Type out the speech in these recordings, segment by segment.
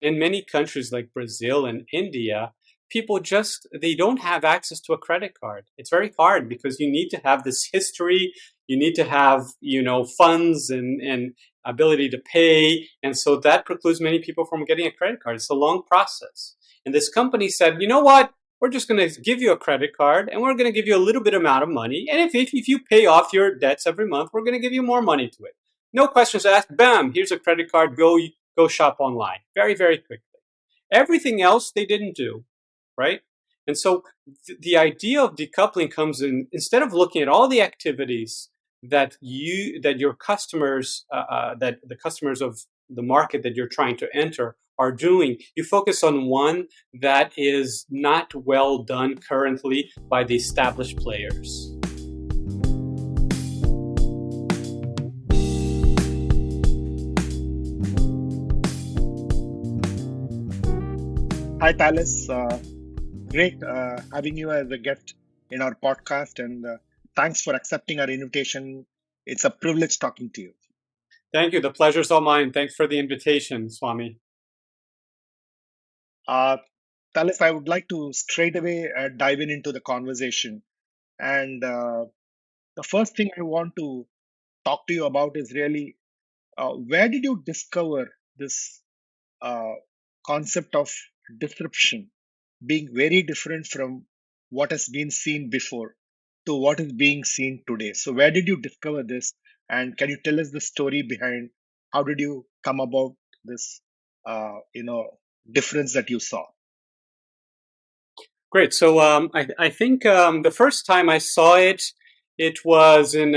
in many countries like Brazil and India, people they don't have access to a credit card. It's very hard because you need to have this history, you need to have, funds and ability to pay. And so that precludes many people from getting a credit card. It's a long process. And this company said, you know what? We're just going to give you a credit card and we're going to give you a little bit amount of money. And if you pay off your debts every month, we're going to give you more money to it. No questions asked. Bam, here's a credit card. Go shop online. Very, very quickly. Everything else they didn't do, right? And so the idea of decoupling comes in, instead of looking at all the activities that your customers, that the customers of the market that you're trying to enter are doing, you focus on one that is not well done currently by the established players. Hi, Thales. Great having you as a guest in our podcast, and thanks for accepting our invitation. It's a privilege talking to you. Thank you. The pleasure's all mine. Thanks for the invitation, Swami. Thales, I would like to straight away dive into the conversation. And the first thing I want to talk to you about is really where did you discover this concept of disruption being very different from what has been seen before to what is being seen today? So where did you discover this, and can you tell us the story behind how did you come about this difference that you saw? Great. So I think the first time I saw it was in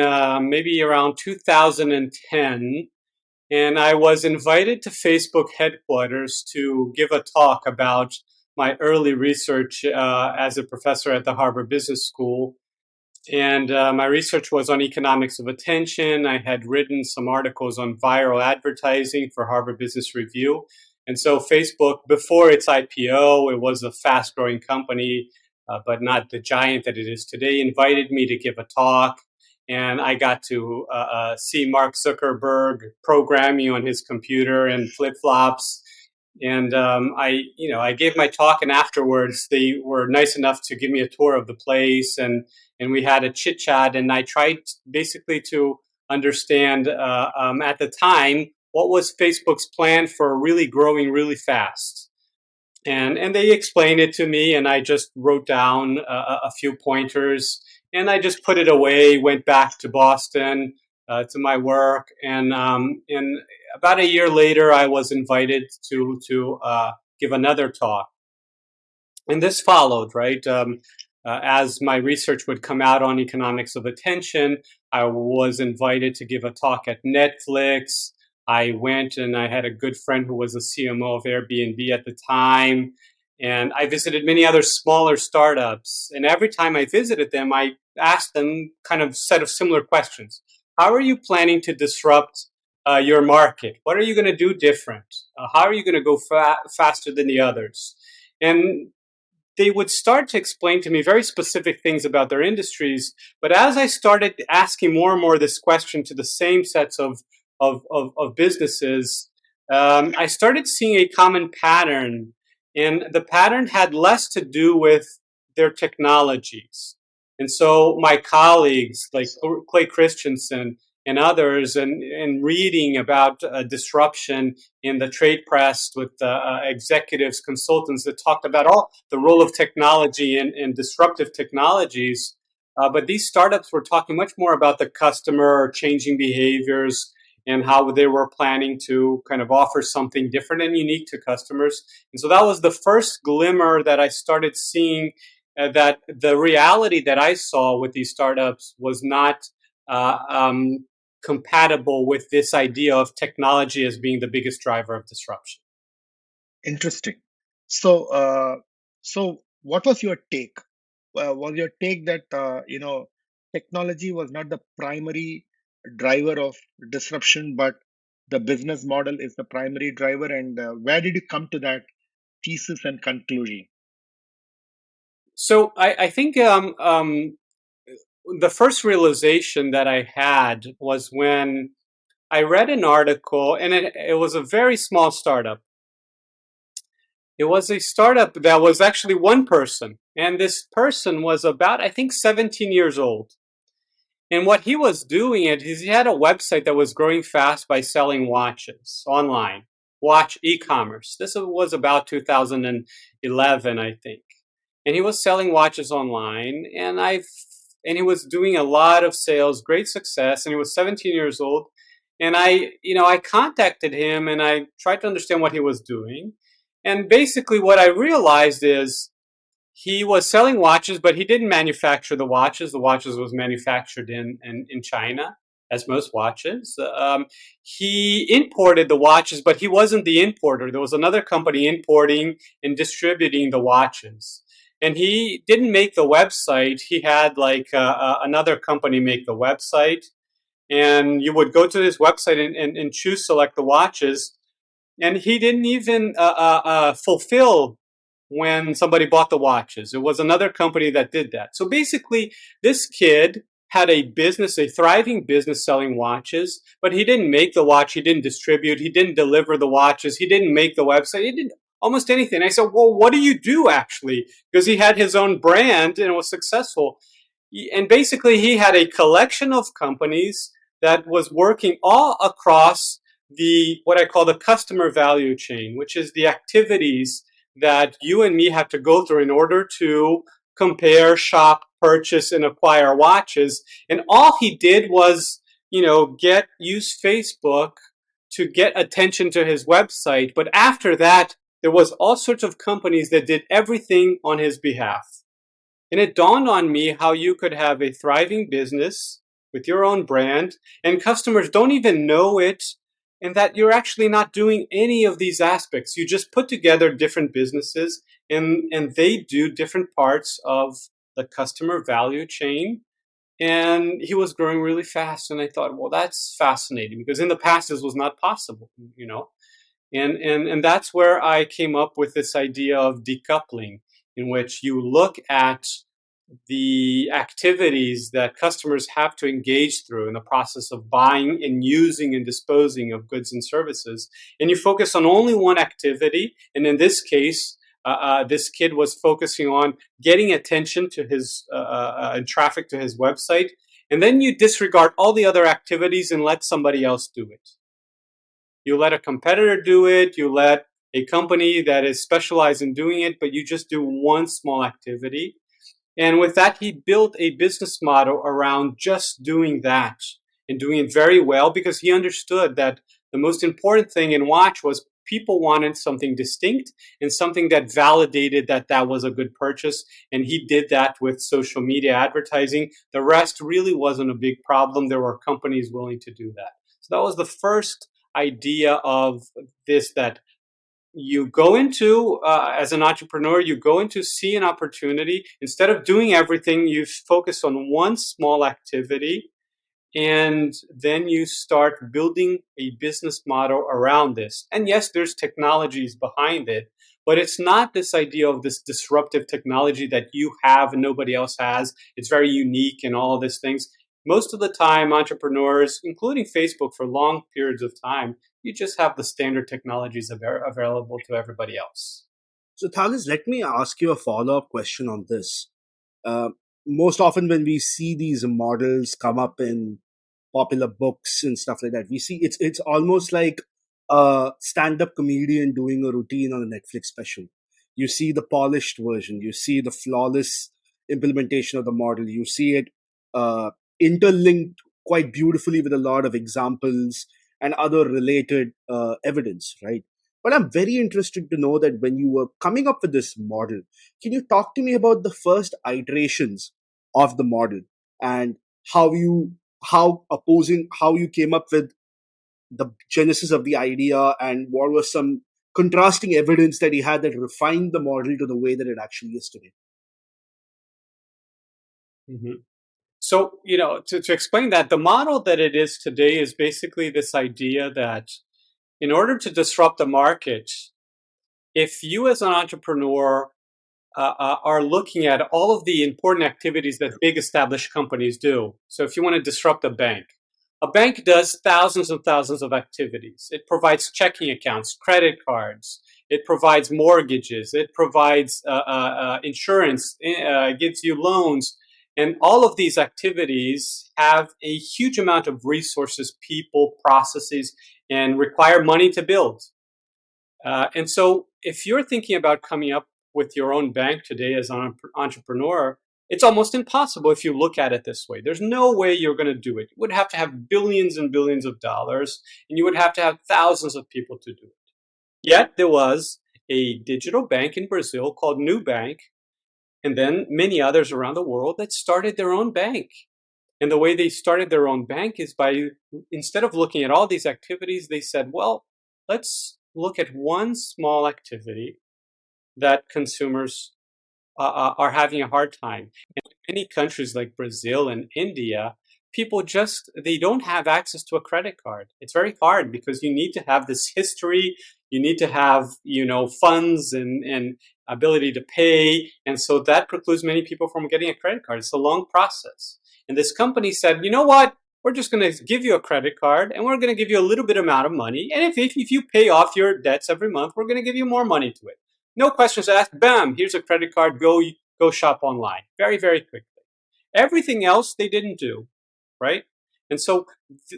maybe around 2010. And I was invited to Facebook headquarters to give a talk about my early research as a professor at the Harvard Business School. And my research was on economics of attention. I had written some articles on viral advertising for Harvard Business Review. And so Facebook, before its IPO, it was a fast-growing company, but not the giant that it is today, invited me to give a talk. And I got to see Mark Zuckerberg programming on his computer in flip-flops. And I gave my talk, and afterwards they were nice enough to give me a tour of the place, and we had a chit chat. And I tried basically to understand at the time what was Facebook's plan for really growing really fast. And they explained it to me, and I just wrote down a few pointers. And I just put it away, went back to Boston to my work. And about a year later, I was invited to give another talk. And this followed, right? As my research would come out on economics of attention, I was invited to give a talk at Netflix. I went and I had a good friend who was a CMO of Airbnb at the time. And I visited many other smaller startups. And every time I visited them, I asked them kind of a set of similar questions. How are you planning to disrupt your market? What are you going to do different? How are you going to go faster than the others? And they would start to explain to me very specific things about their industries. But as I started asking more and more this question to the same sets of businesses, I started seeing a common pattern. And the pattern had less to do with their technologies. And so my colleagues like Clay Christensen and others, and reading about disruption in the trade press with executives, consultants that talked about all the role of technology and disruptive technologies. But these startups were talking much more about the customer, changing behaviors, and how they were planning to kind of offer something different and unique to customers. And so that was the first glimmer that I started seeing that the reality that I saw with these startups was not compatible with this idea of technology as being the biggest driver of disruption. Interesting. So, so what was your take? Was your take that technology was not the primary driver of disruption, but the business model is the primary driver? And where did you come to that thesis and conclusion? So I think the first realization that I had was when I read an article, and it was a very small startup. It was a startup that was actually one person. And this person was about, I think, 17 years old. And what he was doing is he had a website that was growing fast by selling watches online, watch e-commerce. This was about 2011, I think. And he was selling watches online, and he was doing a lot of sales, great success, and he was 17 years old. And I contacted him and I tried to understand what he was doing. And basically what I realized is he was selling watches, but he didn't manufacture the watches. The watches was manufactured in China, as most watches. He imported the watches, but he wasn't the importer. There was another company importing and distributing the watches. And he didn't make the website. He had like another company make the website. And you would go to his website and choose, select the watches, and he didn't even fulfill when somebody bought the watches. It was another company that did that. So basically, this kid had a business, a thriving business selling watches, but he didn't make the watch, he didn't distribute, he didn't deliver the watches, he didn't make the website, he didn't almost anything. I said, well, what do you do actually? Because he had his own brand and it was successful. And basically, he had a collection of companies that was working all across the what I call the customer value chain, which is the activities that you and me have to go through in order to compare, shop, purchase, and acquire watches. And all he did was, use Facebook to get attention to his website. But after that, there was all sorts of companies that did everything on his behalf. And it dawned on me how you could have a thriving business with your own brand and customers don't even know it, and that you're actually not doing any of these aspects. You just put together different businesses and they do different parts of the customer value chain. And he was growing really fast. And I thought, well, that's fascinating because in the past this was not possible. And that's where I came up with this idea of decoupling, in which you look at the activities that customers have to engage through in the process of buying and using and disposing of goods and services. And you focus on only one activity. And in this case, this kid was focusing on getting attention to his and traffic to his website. And then you disregard all the other activities and let somebody else do it. You let a competitor do it. You let a company that is specialized in doing it, but you just do one small activity. And with that, he built a business model around just doing that and doing it very well because he understood that the most important thing in watch was people wanted something distinct and something that validated that that was a good purchase. And he did that with social media advertising. The rest really wasn't a big problem. There were companies willing to do that. So that was the first idea of this, that you go into, as an entrepreneur, you go into see an opportunity. Instead of doing everything, you focus on one small activity, and then you start building a business model around this. And yes, there's technologies behind it, but it's not this idea of this disruptive technology that you have and nobody else has. It's very unique and all of these things. Most of the time, entrepreneurs, including Facebook for long periods of time, you just have the standard technologies available to everybody else. So, Thales, let me ask you a follow up question on this. Uh, Most often, when we see these models come up in popular books and stuff like that, we see it's almost like a stand up comedian doing a routine on a Netflix special. You see the polished version, you see the flawless implementation of the model, you see it uh, interlinked quite beautifully with a lot of examples and other related evidence, right? But I'm very interested to know that when you were coming up with this model, can you talk to me about the first iterations of the model and how you how you came up with the genesis of the idea and what was some contrasting evidence that he had that refined the model to the way that it actually is today? Mm-hmm. So, to explain that, the model that it is today is basically this idea that in order to disrupt the market, if you as an entrepreneur are looking at all of the important activities that big established companies do. So if you want to disrupt a bank does thousands and thousands of activities. It provides checking accounts, credit cards. It provides mortgages. It provides insurance. Gives you loans. And all of these activities have a huge amount of resources, people, processes, and require money to build. And so if you're thinking about coming up with your own bank today as an entrepreneur, it's almost impossible if you look at it this way. There's no way you're going to do it. You would have to have billions and billions of dollars, and you would have to have thousands of people to do it. Yet there was a digital bank in Brazil called Nubank, and then many others around the world that started their own bank. And the way they started their own bank is by, instead of looking at all these activities, they said, well, let's look at one small activity that consumers are having a hard time. In many countries like Brazil and India, people they don't have access to a credit card. It's very hard because you need to have this history. You need to have, funds and ability to pay. And so that precludes many people from getting a credit card. It's a long process. And this company said, you know what? We're just going to give you a credit card and we're going to give you a little bit amount of money. And if you pay off your debts every month, we're going to give you more money to it. No questions asked. Bam, here's a credit card. Go shop online. Very, very quickly. Everything else they didn't do, right? And so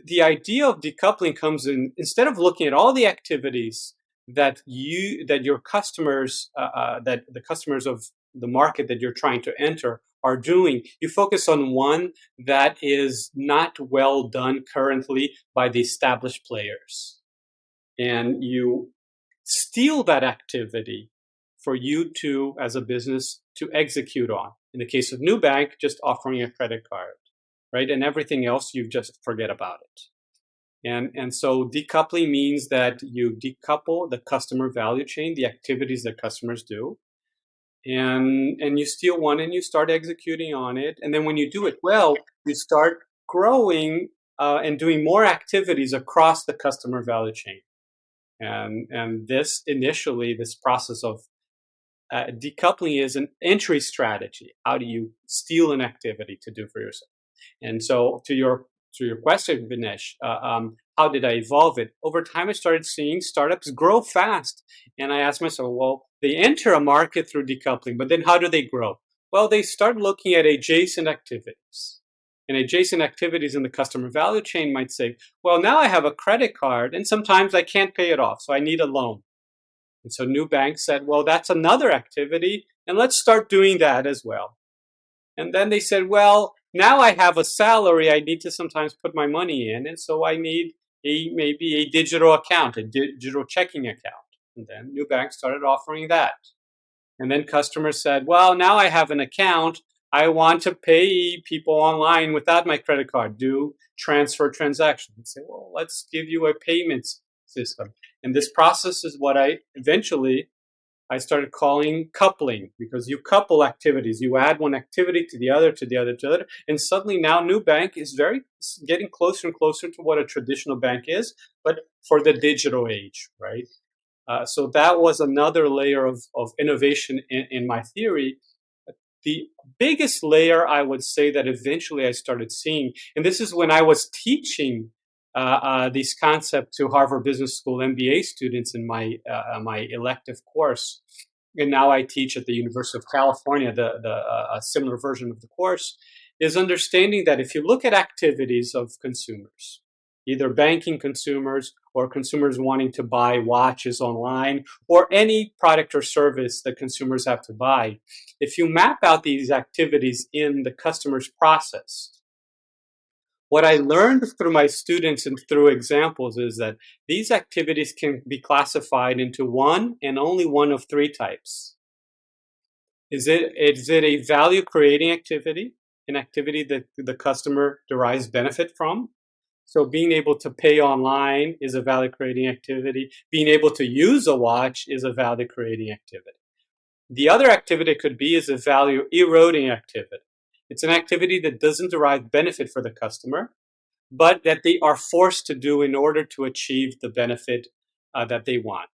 the idea of decoupling comes in, instead of looking at all the activities that your customers, that the customers of the market that you're trying to enter are doing, you focus on one that is not well done currently by the established players. And you steal that activity for you to, as a business, to execute on. In the case of Nubank, just offering a credit card, right? And everything else, you just forget about it. And so decoupling means that you decouple the customer value chain, the activities that customers do, and you steal one and you start executing on it. And then when you do it well, you start growing and doing more activities across the customer value chain. And this process of decoupling is an entry strategy. How do you steal an activity to do for yourself? And so to your question, Vignesh, how did I evolve it? Over time, I started seeing startups grow fast. And I asked myself, well, they enter a market through decoupling, but then how do they grow? Well, they start looking at adjacent activities. And adjacent activities in the customer value chain might say, well, now I have a credit card and sometimes I can't pay it off, so I need a loan. And so Nubank said, well, that's another activity, and let's start doing that as well. And then they said, well, now I have a salary, I need to sometimes put my money in, and so I need maybe a digital account, a digital checking account. And then Nubank started offering that. And then customers said, well, now I have an account, I want to pay people online without my credit card, do transfer transactions. And say, well, let's give you a payments system. And this process is what I started calling coupling, because you couple activities. You add one activity to the other, to the other, to the other. And suddenly now Nubank is getting closer and closer to what a traditional bank is, but for the digital age, right? So that was another layer of innovation in my theory. The biggest layer, I would say, that eventually I started seeing, and this is when I was teaching these concepts to Harvard Business School MBA students in my elective course, and now I teach at the University of California, a similar version of the course, is understanding that if you look at activities of consumers, either banking consumers or consumers wanting to buy watches online or any product or service that consumers have to buy, if you map out these activities in the customer's process, what I learned through my students and through examples is that these activities can be classified into one and only one of three types. Is it a value creating activity, an activity that the customer derives benefit from? So being able to pay online is a value creating activity. Being able to use a watch is a value creating activity. The other activity it could be is a value eroding activity. It's an activity that doesn't derive benefit for the customer, but that they are forced to do in order to achieve the benefit that they want.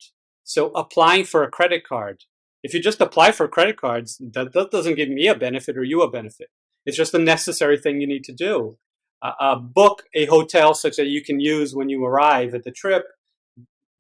So applying for a credit card, if you just apply for credit cards, that doesn't give me a benefit or you a benefit. It's just a necessary thing you need to do. Book a hotel such that you can use when you arrive at the trip.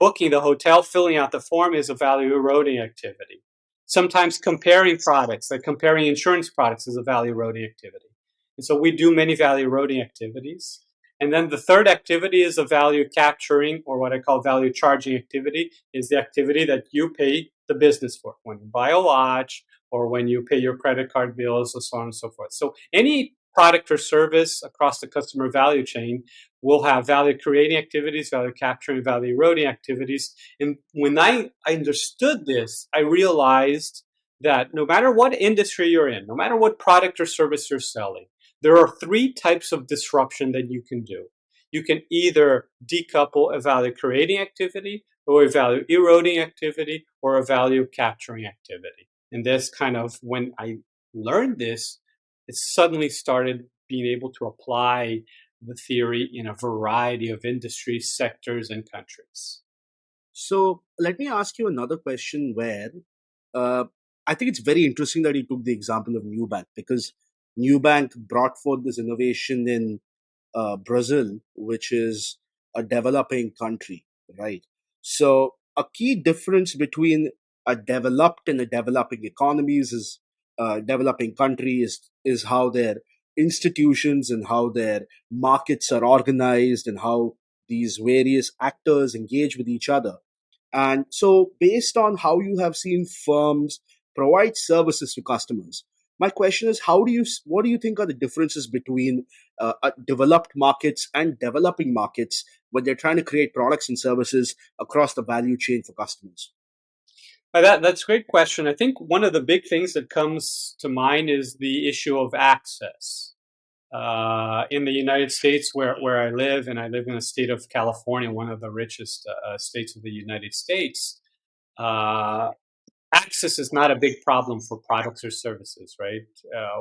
booking the hotel, filling out the form is a value eroding activity. Sometimes comparing products, like comparing insurance products, is a value eroding activity. And so we do many value eroding activities. And then the third activity is a value capturing, or what I call value charging activity, is the activity that you pay the business for. When you buy a watch, or when you pay your credit card bills, or so on and so forth. So any product or service across the customer value chain will have value creating activities, value capturing, value eroding activities. And when I understood this, I realized that no matter what industry you're in, no matter what product or service you're selling, there are three types of disruption that you can do. You can either decouple a value creating activity, or a value eroding activity, or a value capturing activity. And this kind of, when I learned this, it suddenly started being able to apply the theory in a variety of industries, sectors, and countries. So let me ask you another question where uh, I think it's very interesting that you took the example of Nubank, because Nubank brought forth this innovation in Brazil, which is a developing country, right? So a key difference between a developed and a developing economies is developing countries is how their institutions and how their markets are organized and how these various actors engage with each other. And so, based on how you have seen firms provide services to customers, my question is, what do you think are the differences between developed markets and developing markets when they're trying to create products and services across the value chain for customers? That's a great question. I think one of the big things that comes to mind is the issue of access. In the United States, where I live, and I live in the state of California, one of the richest states of the United States, uh, access is not a big problem for products or services, right?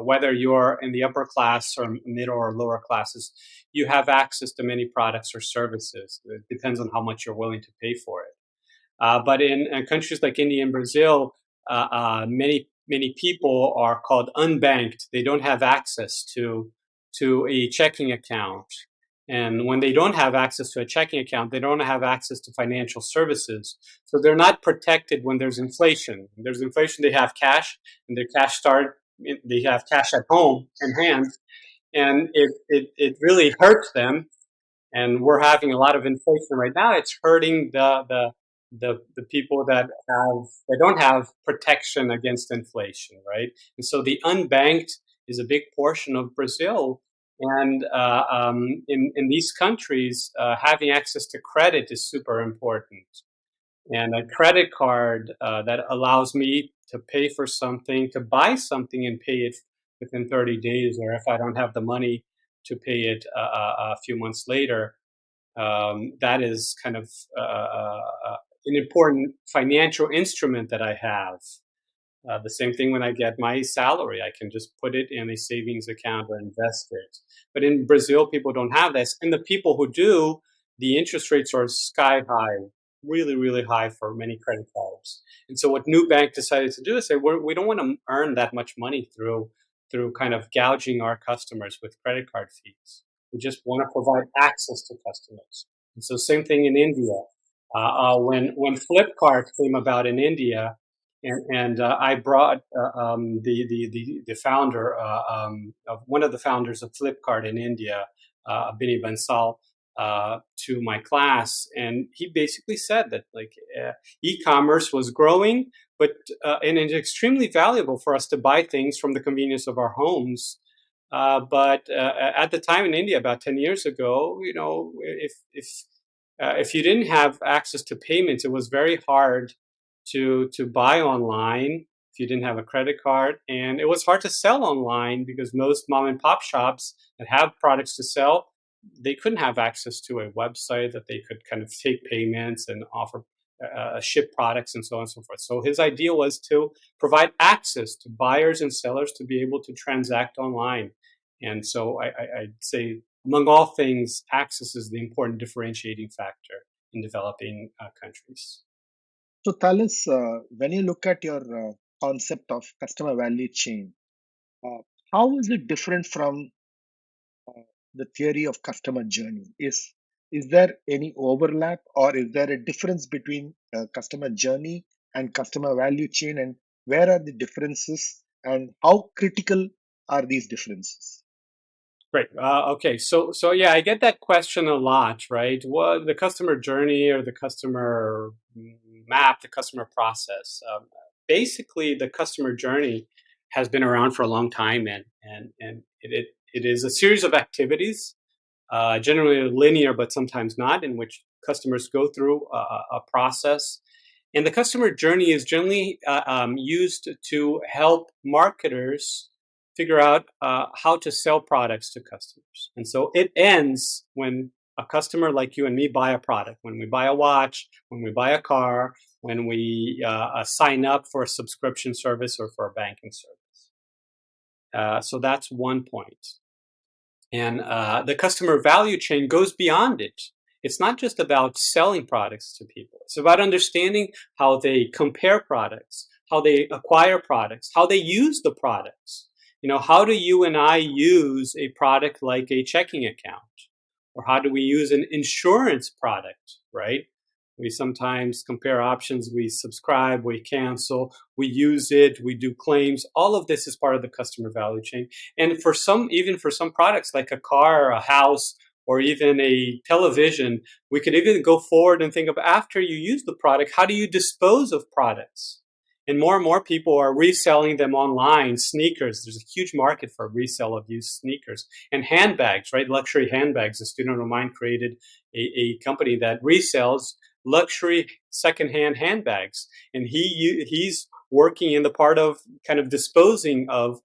Whether you're in the upper class or middle or lower classes, you have access to many products or services. It depends on how much you're willing to pay for it. But in countries like India and Brazil, many people are called unbanked. They don't have access to a checking account. And when they don't have access to a checking account, they don't have access to financial services. So they're not protected when there's inflation. When there's inflation, they have cash, and they have cash at home in hand, and it really hurts them. And we're having a lot of inflation right now. It's hurting the people that don't have protection against inflation, right? And so the unbanked is a big portion of Brazil. And in these countries, having access to credit is super important. And a credit card that allows me to pay for something, to buy something and pay it within 30 days, or if I don't have the money to pay it a few months later, that is kind of an important financial instrument that I have. The same thing when I get my salary, I can just put it in a savings account or invest it. But in Brazil, people don't have this. And the people who do, the interest rates are sky high, really, really high for many credit cards. And so what Nubank decided to do is say, we don't want to earn that much money through kind of gouging our customers with credit card fees. We just want to provide access to customers. And so same thing in India. When Flipkart came about in India, and I brought the founder of one of the founders of Flipkart in India, Binny Bansal, to my class, and he basically said that e-commerce was growing, but and it's extremely valuable for us to buy things from the convenience of our homes. But at the time in India, about 10 years ago, if you didn't have access to payments, it was very hard to buy online if you didn't have a credit card, and it was hard to sell online because most mom and pop shops that have products to sell, they couldn't have access to a website that they could kind of take payments and offer ship products and so on and so forth. So his idea was to provide access to buyers and sellers to be able to transact online. And so I'd say, among all things, access is the important differentiating factor in developing countries. So, Thales, when you look at your concept of customer value chain, uh, how is it different from uh, the theory of customer journey? is there any overlap, or is there a difference between customer journey and customer value chain, and where are the differences and how critical are these differences? Great. Okay. So yeah, I get that question a lot, right? What the customer journey or the customer map, the customer process. Basically, the customer journey has been around for a long time, and it is a series of activities, generally linear, but sometimes not, in which customers go through a process. And the customer journey is generally used to help marketers figure out how to sell products to customers. And so it ends when a customer like you and me buy a product, when we buy a watch, when we buy a car, when we sign up for a subscription service or for a banking service. So that's one point. And the customer value chain goes beyond it. It's not just about selling products to people. It's about understanding how they compare products, how they acquire products, how they use the products. You know, how do you and I use a product like a checking account? Or how do we use an insurance product, right? We sometimes compare options, we subscribe, we cancel, we use it, we do claims. All of this is part of the customer value chain. And for some, even for some products like a car, or a house, or even a television, we could even go forward and think of, after you use the product, how do you dispose of products? And more people are reselling them online. Sneakers, there's a huge market for resale of used sneakers. And handbags, right? Luxury handbags. A student of mine created a company that resells luxury secondhand handbags. And he's working in the part of kind of disposing of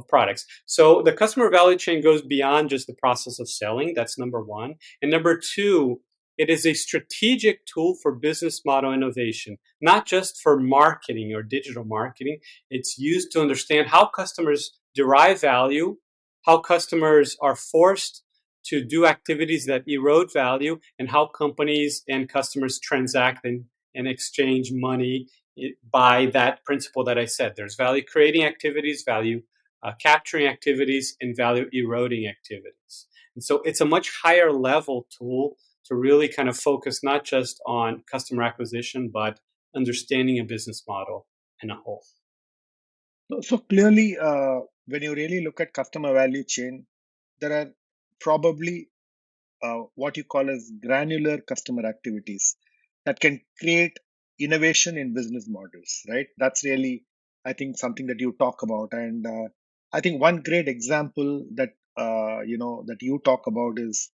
products. So the customer value chain goes beyond just the process of selling. That's number one. And number two, it is a strategic tool for business model innovation, not just for marketing or digital marketing. It's used to understand how customers derive value, how customers are forced to do activities that erode value, and how companies and customers transact and exchange money by that principle that I said. There's value creating activities, value capturing activities, and value eroding activities. And so it's a much higher level tool to really kind of focus not just on customer acquisition, but understanding a business model in a whole. So clearly, when you really look at customer value chain, there are probably what you call as granular customer activities that can create innovation in business models, right? That's really, I think, something that you talk about. And I think one great example that that you talk about is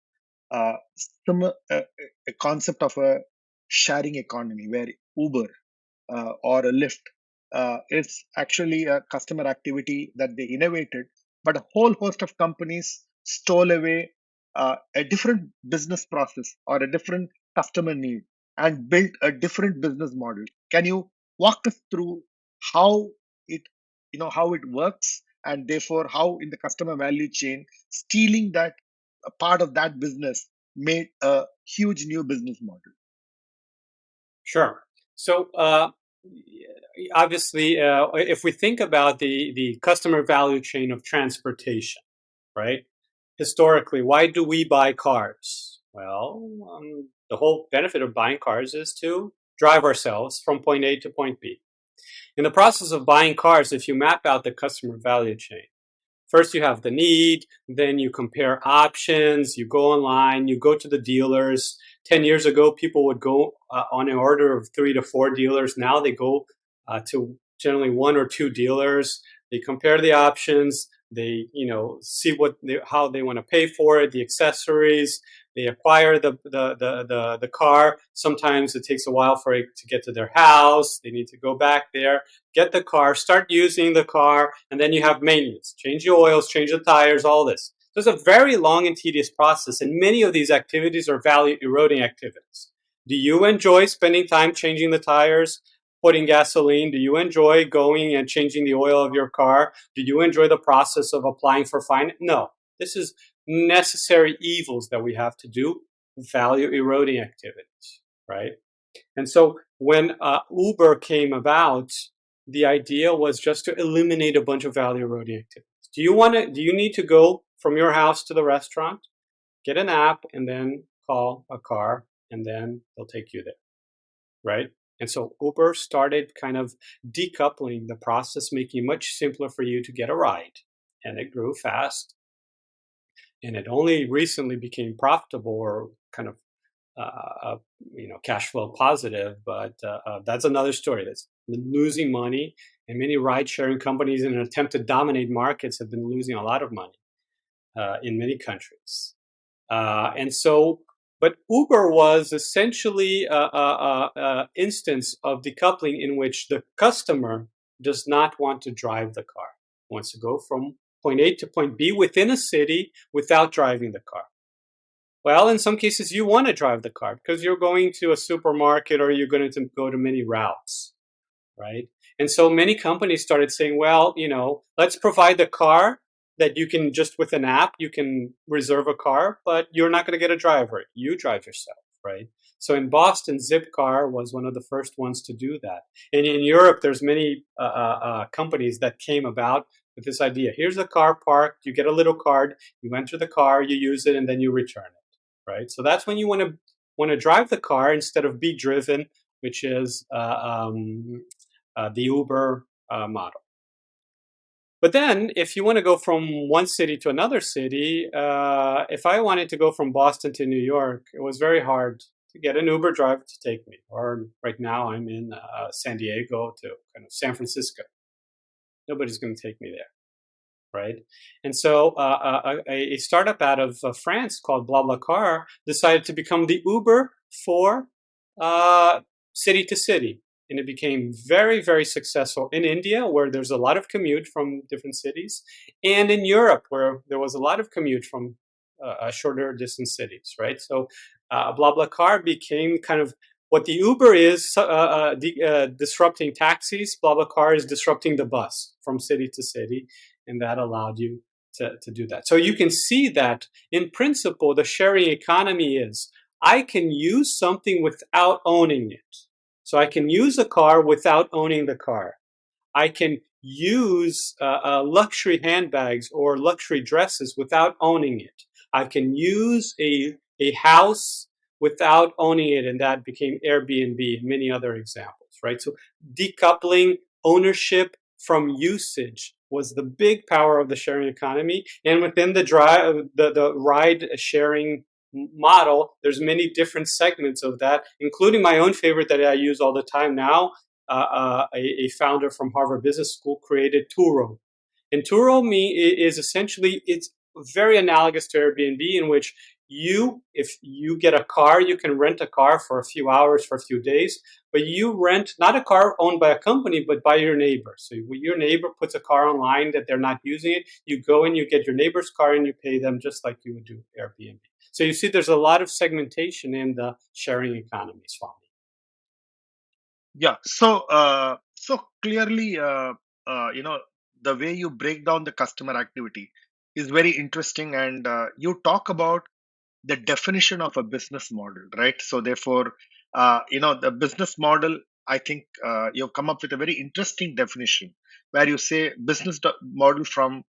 uh, a concept of a sharing economy where Uber or a Lyft is actually a customer activity that they innovated, but a whole host of companies stole away a different business process or a different customer need and built a different business model. Can you walk us through how it, how it works, and therefore how in the customer value chain stealing that a part of that business made a huge new business model? Sure. So obviously, if we think about the customer value chain of transportation, right? Historically, why do we buy cars? Well, the whole benefit of buying cars is to drive ourselves from point A to point B. In the process of buying cars, if you map out the customer value chain, first you have the need, then you compare options, you go online, you go to the dealers. 10 years ago, people would go on an order of 3 to 4 dealers. Now they go to generally 1 or 2 dealers. They compare the options. They, see how they want to pay for it, the accessories. They acquire the car. Sometimes it takes a while for it to get to their house. They need to go back there, get the car, start using the car, and then you have maintenance. Change the oils, change the tires, all this. So it's a very long and tedious process, and many of these activities are value eroding activities. Do you enjoy spending time changing the tires, putting gasoline? Do you enjoy going and changing the oil of your car? Do you enjoy the process of applying for finance? No. This is necessary evils that we have to do, value eroding activities, right? And so when Uber came about, the idea was just to eliminate a bunch of value eroding activities. Do you need to go from your house to the restaurant? Get an app and then call a car, and then they'll take you there, right? And so Uber started kind of decoupling the process, making it much simpler for you to get a ride. And it grew fast. And it only recently became profitable or kind of cash flow positive, but that's another story. That's been losing money, and many ride-sharing companies, in an attempt to dominate markets, have been losing a lot of money in many countries. But Uber was essentially an instance of decoupling in which the customer does not want to drive the car, wants to go from point A to point B within a city without driving the car. Well, in some cases, you want to drive the car because you're going to a supermarket or you're going to go to many routes, right? And so many companies started saying, well, let's provide the car that you can just with an app, you can reserve a car, but you're not going to get a driver. You drive yourself, right? So in Boston, Zipcar was one of the first ones to do that. And in Europe, there's many companies that came about with this idea. Here's a car parked. You get a little card. You enter the car, you use it, and then you return it. Right, so that's when you want to drive the car instead of be driven, which is the Uber model. But then, if you want to go from one city to another city, if I wanted to go from Boston to New York, it was very hard to get an Uber driver to take me. Or right now, I'm in San Diego to kind of San Francisco. Nobody's going to take me there. Right, and so a startup out of France called BlaBlaCar decided to become the Uber for city to city, and it became very, very successful in India, where there's a lot of commute from different cities, and in Europe, where there was a lot of commute from shorter distance cities. Right, so BlaBlaCar became kind of what the Uber is disrupting taxis. BlaBlaCar is disrupting the bus from city to city. And that allowed you to do that. So you can see that in principle, the sharing economy is I can use something without owning it. So I can use a car without owning the car. I can use luxury handbags or luxury dresses without owning it. I can use a house without owning it, and that became Airbnb and many other examples, right? So decoupling ownership from usage was the big power of the sharing economy. And within the ride sharing model, there's many different segments of that, including my own favorite that I use all the time now. A founder from Harvard Business School created Turo. And Turo is essentially, it's very analogous to Airbnb, in which if you get a car, you can rent a car for a few hours, for a few days, but you rent not a car owned by a company, but by your neighbor. So your neighbor puts a car online that they're not using it. You go and you get your neighbor's car and you pay them just like you would do Airbnb. So you see, there's a lot of segmentation in the sharing economy, Swami. Yeah. So clearly, the way you break down the customer activity is very interesting, and you talk about the definition of a business model, right? So therefore, the business model, I think you've come up with a very interesting definition where you say model from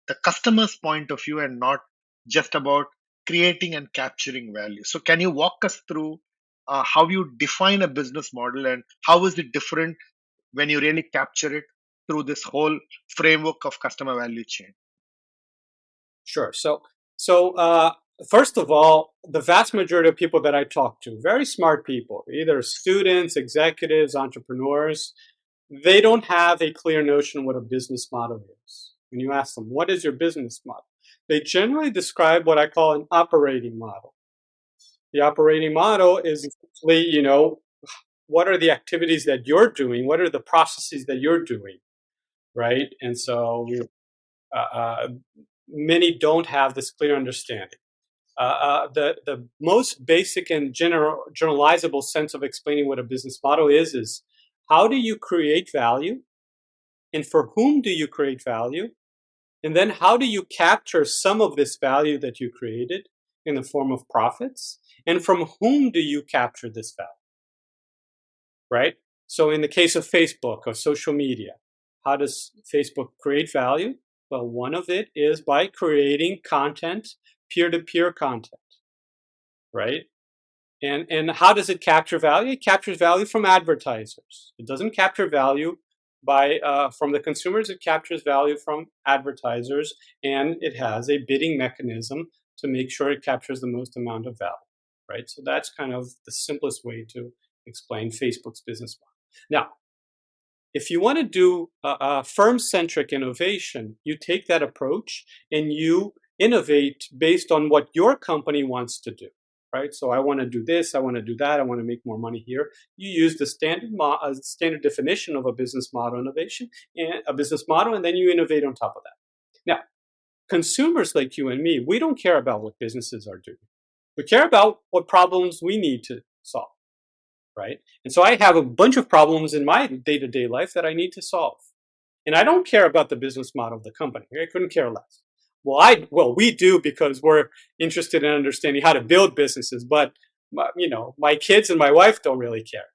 the customer's point of view and not just about creating and capturing value. So can you walk us through how you define a business model and how is it different when you really capture it through this whole framework of customer value chain? Sure. So first of all, the vast majority of people that I talk to, very smart people, either students, executives, entrepreneurs, they don't have a clear notion what a business model is. When you ask them, what is your business model? They generally describe what I call an operating model. The operating model is essentially, what are the activities that you're doing? What are the processes that you're doing, right? And so many don't have this clear understanding. The most basic and generalizable sense of explaining what a business model is how do you create value, and for whom do you create value, and then how do you capture some of this value that you created in the form of profits, and from whom do you capture this value, right? So in the case of Facebook or social media, how does Facebook create value? Well, one of it is by creating content, peer-to-peer content, right? And how does it capture value? It captures value from advertisers. It doesn't capture value from the consumers. It captures value from advertisers, and it has a bidding mechanism to make sure it captures the most amount of value, right? So that's kind of the simplest way to explain Facebook's business model. Now, if you want to do a firm-centric innovation, you take that approach and you innovate based on what your company wants to do, right? So I want to do this, I want to do that, I want to make more money here. You use the standard definition of a business model innovation and a business model, and then you innovate on top of that. Now, consumers like you and me, we don't care about what businesses are doing. We care about what problems we need to solve, right? And so I have a bunch of problems in my day-to-day life that I need to solve. And I don't care about the business model of the company. I couldn't care less. Well, we do because we're interested in understanding how to build businesses, but my kids and my wife don't really care,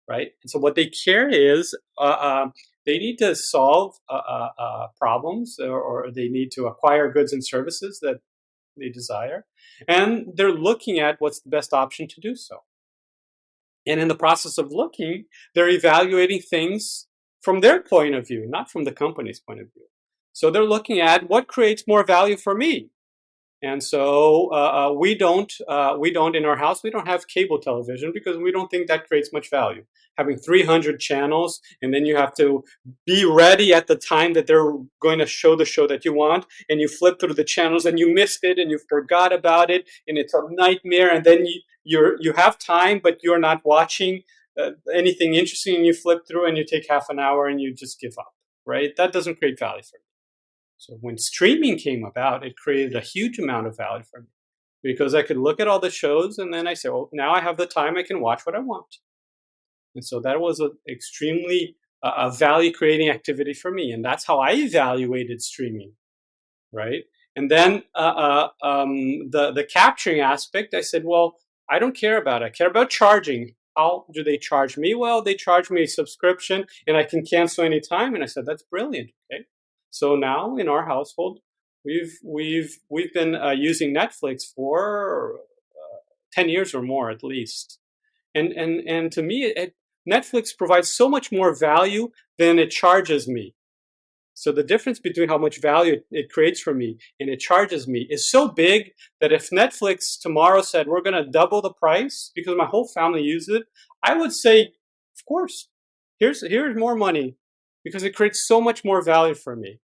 right? And so what they care is they need to solve problems, or they need to acquire goods and services that they desire, and they're looking at what's the best option to do so. And in the process of looking, they're evaluating things from their point of view, not from the company's point of view. So they're looking at what creates more value for me. And so we don't in our house, we don't have cable television because we don't think that creates much value. Having 300 channels, and then you have to be ready at the time that they're going to show the show that you want, and you flip through the channels and you missed it and you forgot about it, and it's a nightmare. And then you have time, but you're not watching anything interesting, and you flip through and you take half an hour and you just give up, right? That doesn't create value for me. So when streaming came about, it created a huge amount of value for me because I could look at all the shows and then I say, well, now I have the time, I can watch what I want. And so that was an extremely value creating activity for me. And that's how I evaluated streaming, right? And then the capturing aspect, I said, well, I don't care about it. I care about charging. How do they charge me? Well, they charge me a subscription and I can cancel anytime. And I said, that's brilliant. Okay. So now in our household, we've been using Netflix for 10 years or more at least. And to me, Netflix provides so much more value than it charges me. So the difference between how much value it creates for me and it charges me is so big that if Netflix tomorrow said, we're going to double the price because my whole family uses it, I would say, of course, here's more money because it creates so much more value for me.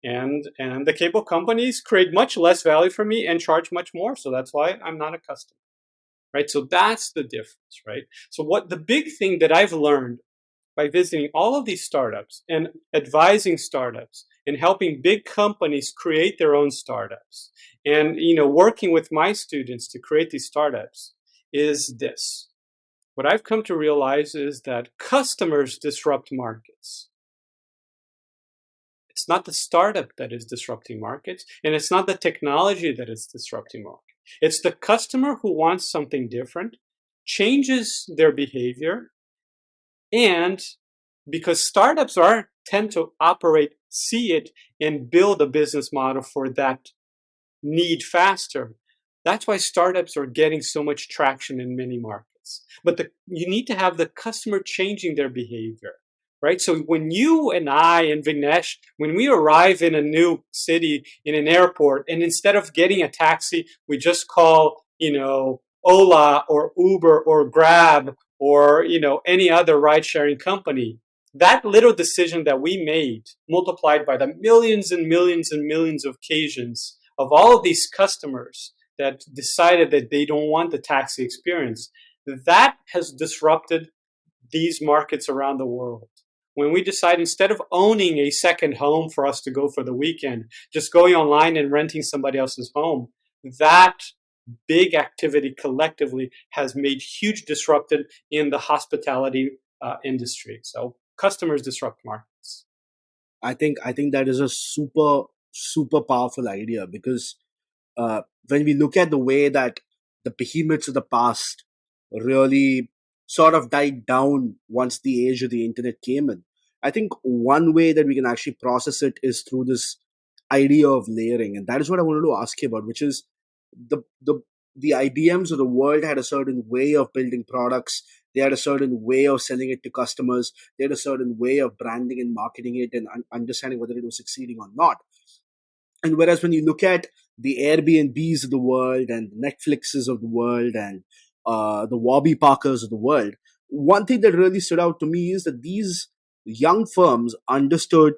And the cable companies create much less value for me and charge much more. So that's why I'm not a customer, right? So that's the difference, right? So what the big thing that I've learned by visiting all of these startups and advising startups and helping big companies create their own startups and, working with my students to create these startups is this. What I've come to realize is that customers disrupt markets. It's not the startup that is disrupting markets, and it's not the technology that is disrupting markets. It's the customer who wants something different, changes their behavior, and because startups tend to operate, see it, and build a business model for that need faster. That's why startups are getting so much traction in many markets. But you need to have the customer changing their behavior, right? So when you and I and Vignesh, when we arrive in a new city, in an airport, and instead of getting a taxi, we just call, Ola or Uber or Grab or, any other ride-sharing company. That little decision that we made, multiplied by the millions and millions and millions of occasions of all of these customers that decided that they don't want the taxi experience, that has disrupted these markets around the world. When we decide, instead of owning a second home for us to go for the weekend, just going online and renting somebody else's home, that big activity collectively has made huge disruption in the hospitality industry. So customers disrupt markets. I think that is a super powerful idea because when we look at the way that the behemoths of the past really sort of died down once the age of the internet came in, I think one way that we can actually process it is through this idea of layering, and that is what I wanted to ask you about, which is the the IDMs of the world had a certain way of building products. They had a certain way of selling it to customers. They had a certain way of branding and marketing it and understanding whether it was succeeding or not. And whereas when you look at the Airbnbs of the world and the Netflixes of the world and the Warby Parkers of the world, one thing that really stood out to me is that these young firms understood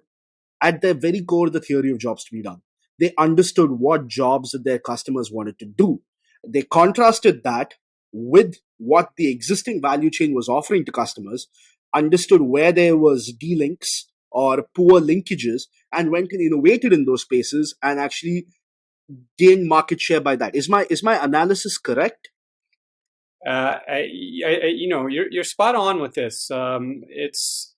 at their very core the theory of jobs to be done. They understood what jobs that their customers wanted to do. They contrasted that with what the existing value chain was offering to customers, understood where there was delinks or poor linkages, and went and innovated in those spaces and actually gained market share by that. Is my analysis correct? You're spot on with this. It's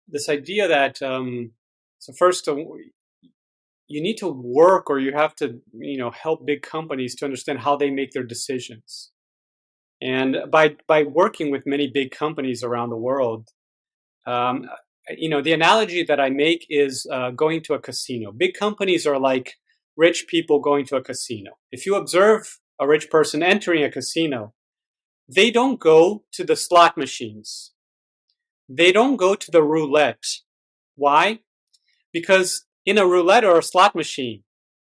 this idea that so first you need to work, or you have to help big companies to understand how they make their decisions. And by working with many big companies around the world, the analogy that I make is going to a casino. Big companies are like rich people going to a casino. If you observe a rich person entering a casino, they don't go to the slot machines. They don't go to the roulette. Why? Because in a roulette or a slot machine,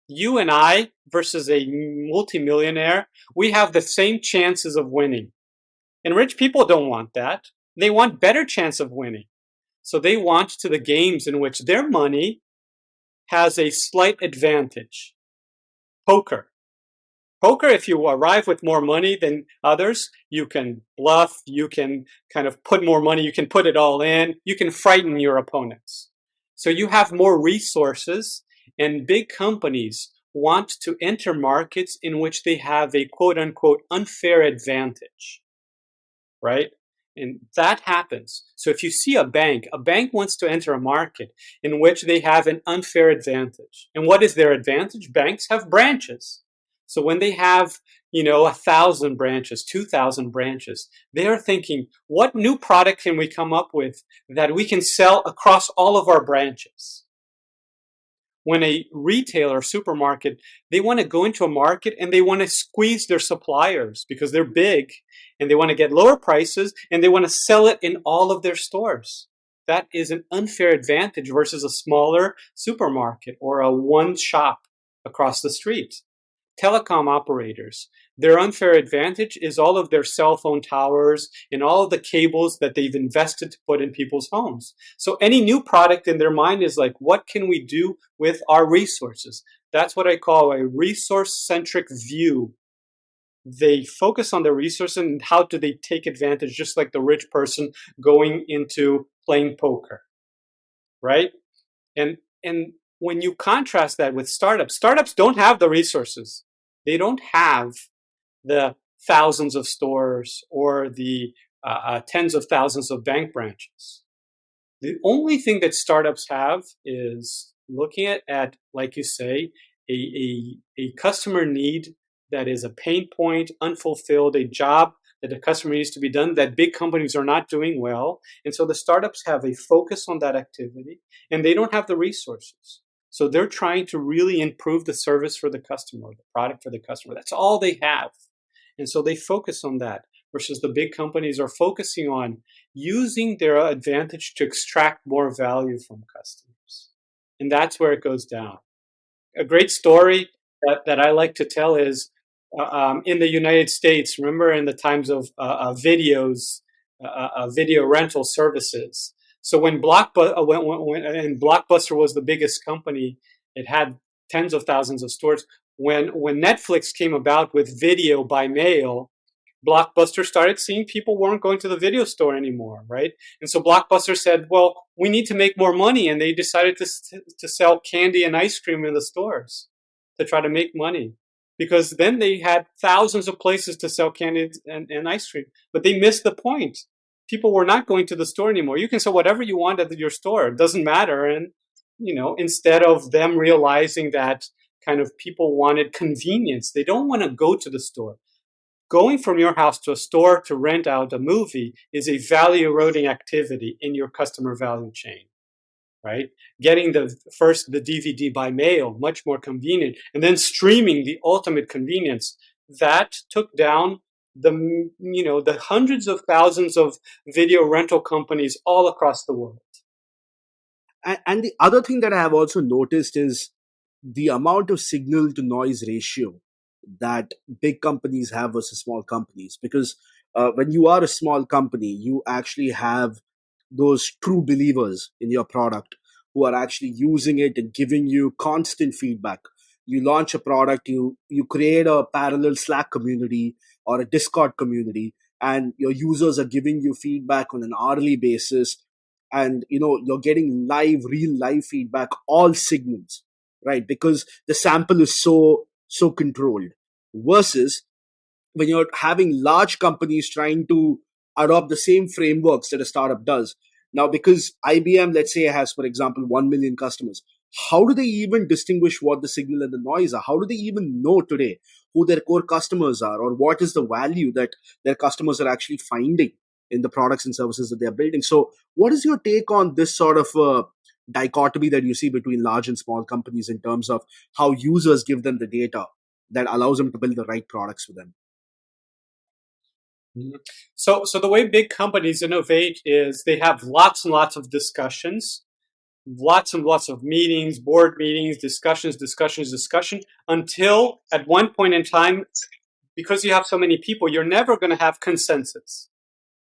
you and I versus a multimillionaire, we have the same chances of winning. And rich people don't want that. They want better chance of winning. So they want to the games in which their money has a slight advantage. Poker. Poker, if you arrive with more money than others, you can bluff, you can kind of put more money, you can put it all in, you can frighten your opponents. So you have more resources, and big companies want to enter markets in which they have a quote unquote unfair advantage, right? And that happens. So if you see a bank wants to enter a market in which they have an unfair advantage. And what is their advantage? Banks have branches. So when they have, 1,000 branches, 2,000 branches, they are thinking, what new product can we come up with that we can sell across all of our branches? When a retailer, supermarket, they want to go into a market and they want to squeeze their suppliers because they're big and they want to get lower prices and they want to sell it in all of their stores. That is an unfair advantage versus a smaller supermarket or a one shop across the street. Telecom operators, their unfair advantage is all of their cell phone towers and all of the cables that they've invested to put in people's homes. So any new product in their mind is like, what can we do with our resources? That's what I call a resource-centric view. They focus on their resources and how do they take advantage, just like the rich person going into playing poker, right? And when you contrast that with startups don't have the resources. They don't have the thousands of stores or the tens of thousands of bank branches. The only thing that startups have is looking at like you say, a customer need that is a pain point, unfulfilled, a job that the customer needs to be done that big companies are not doing well. And so the startups have a focus on that activity and they don't have the resources. So they're trying to really improve the service for the customer, the product for the customer. That's all they have. And so they focus on that versus the big companies are focusing on using their advantage to extract more value from customers. And that's where it goes down. A great story that I like to tell is in the United States, remember in the times of videos, video rental services. So when Blockbuster was the biggest company, it had tens of thousands of stores. When Netflix came about with video by mail, Blockbuster started seeing people weren't going to the video store anymore, right? And so Blockbuster said, well, we need to make more money. And they decided to sell candy and ice cream in the stores to try to make money. Because then they had thousands of places to sell candy and ice cream. But they missed the point. People were not going to the store anymore. You can sell whatever you want at your store. It doesn't matter. And, instead of them realizing that kind of people wanted convenience, they don't want to go to the store. Going from your house to a store to rent out a movie is a value eroding activity in your customer value chain, right? Getting the DVD by mail, much more convenient, and then streaming, the ultimate convenience. that took down the hundreds of thousands of video rental companies all across the world. And the other thing that I have also noticed is the amount of signal to noise ratio that big companies have versus small companies. Because when you are a small company, you actually have those true believers in your product who are actually using it and giving you constant feedback. You launch a product, you create a parallel Slack community or a Discord community, and your users are giving you feedback on an hourly basis, and you're getting real live feedback, all signals, right? Because the sample is so controlled, versus when you're having large companies trying to adopt the same frameworks that a startup does. Now, because IBM, let's say, has, for example, 1 million customers, how do they even distinguish what the signal and the noise are? How do they even know today who their core customers are, or what is the value that their customers are actually finding in the products and services that they're building? So, what is your take on this sort of dichotomy that you see between large and small companies in terms of how users give them the data that allows them to build the right products for them? Mhm. So the way big companies innovate is they have lots and lots of discussions, lots and lots of meetings, board meetings, discussion, until at one point in time, because you have so many people, you're never going to have consensus.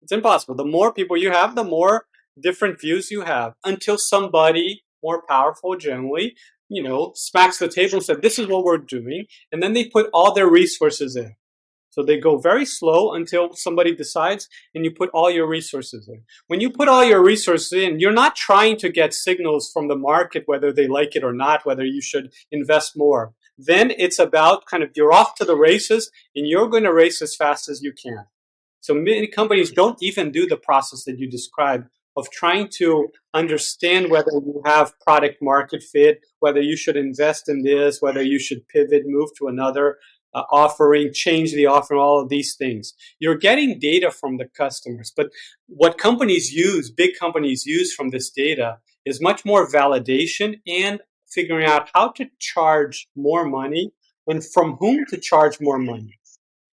It's impossible. The more people you have, the more different views you have, until somebody more powerful, generally, smacks the table and said, "This is what we're doing," and then they put all their resources in. So they go very slow until somebody decides, and you put all your resources in. When you put all your resources in, you're not trying to get signals from the market, whether they like it or not, whether you should invest more. Then it's about kind of, you're off to the races, and you're going to race as fast as you can. So many companies don't even do the process that you described of trying to understand whether you have product market fit, whether you should invest in this, whether you should pivot, move to another offering, change the offer, all of these things. You're getting data from the customers, but what big companies use from this data is much more validation and figuring out how to charge more money and from whom to charge more money,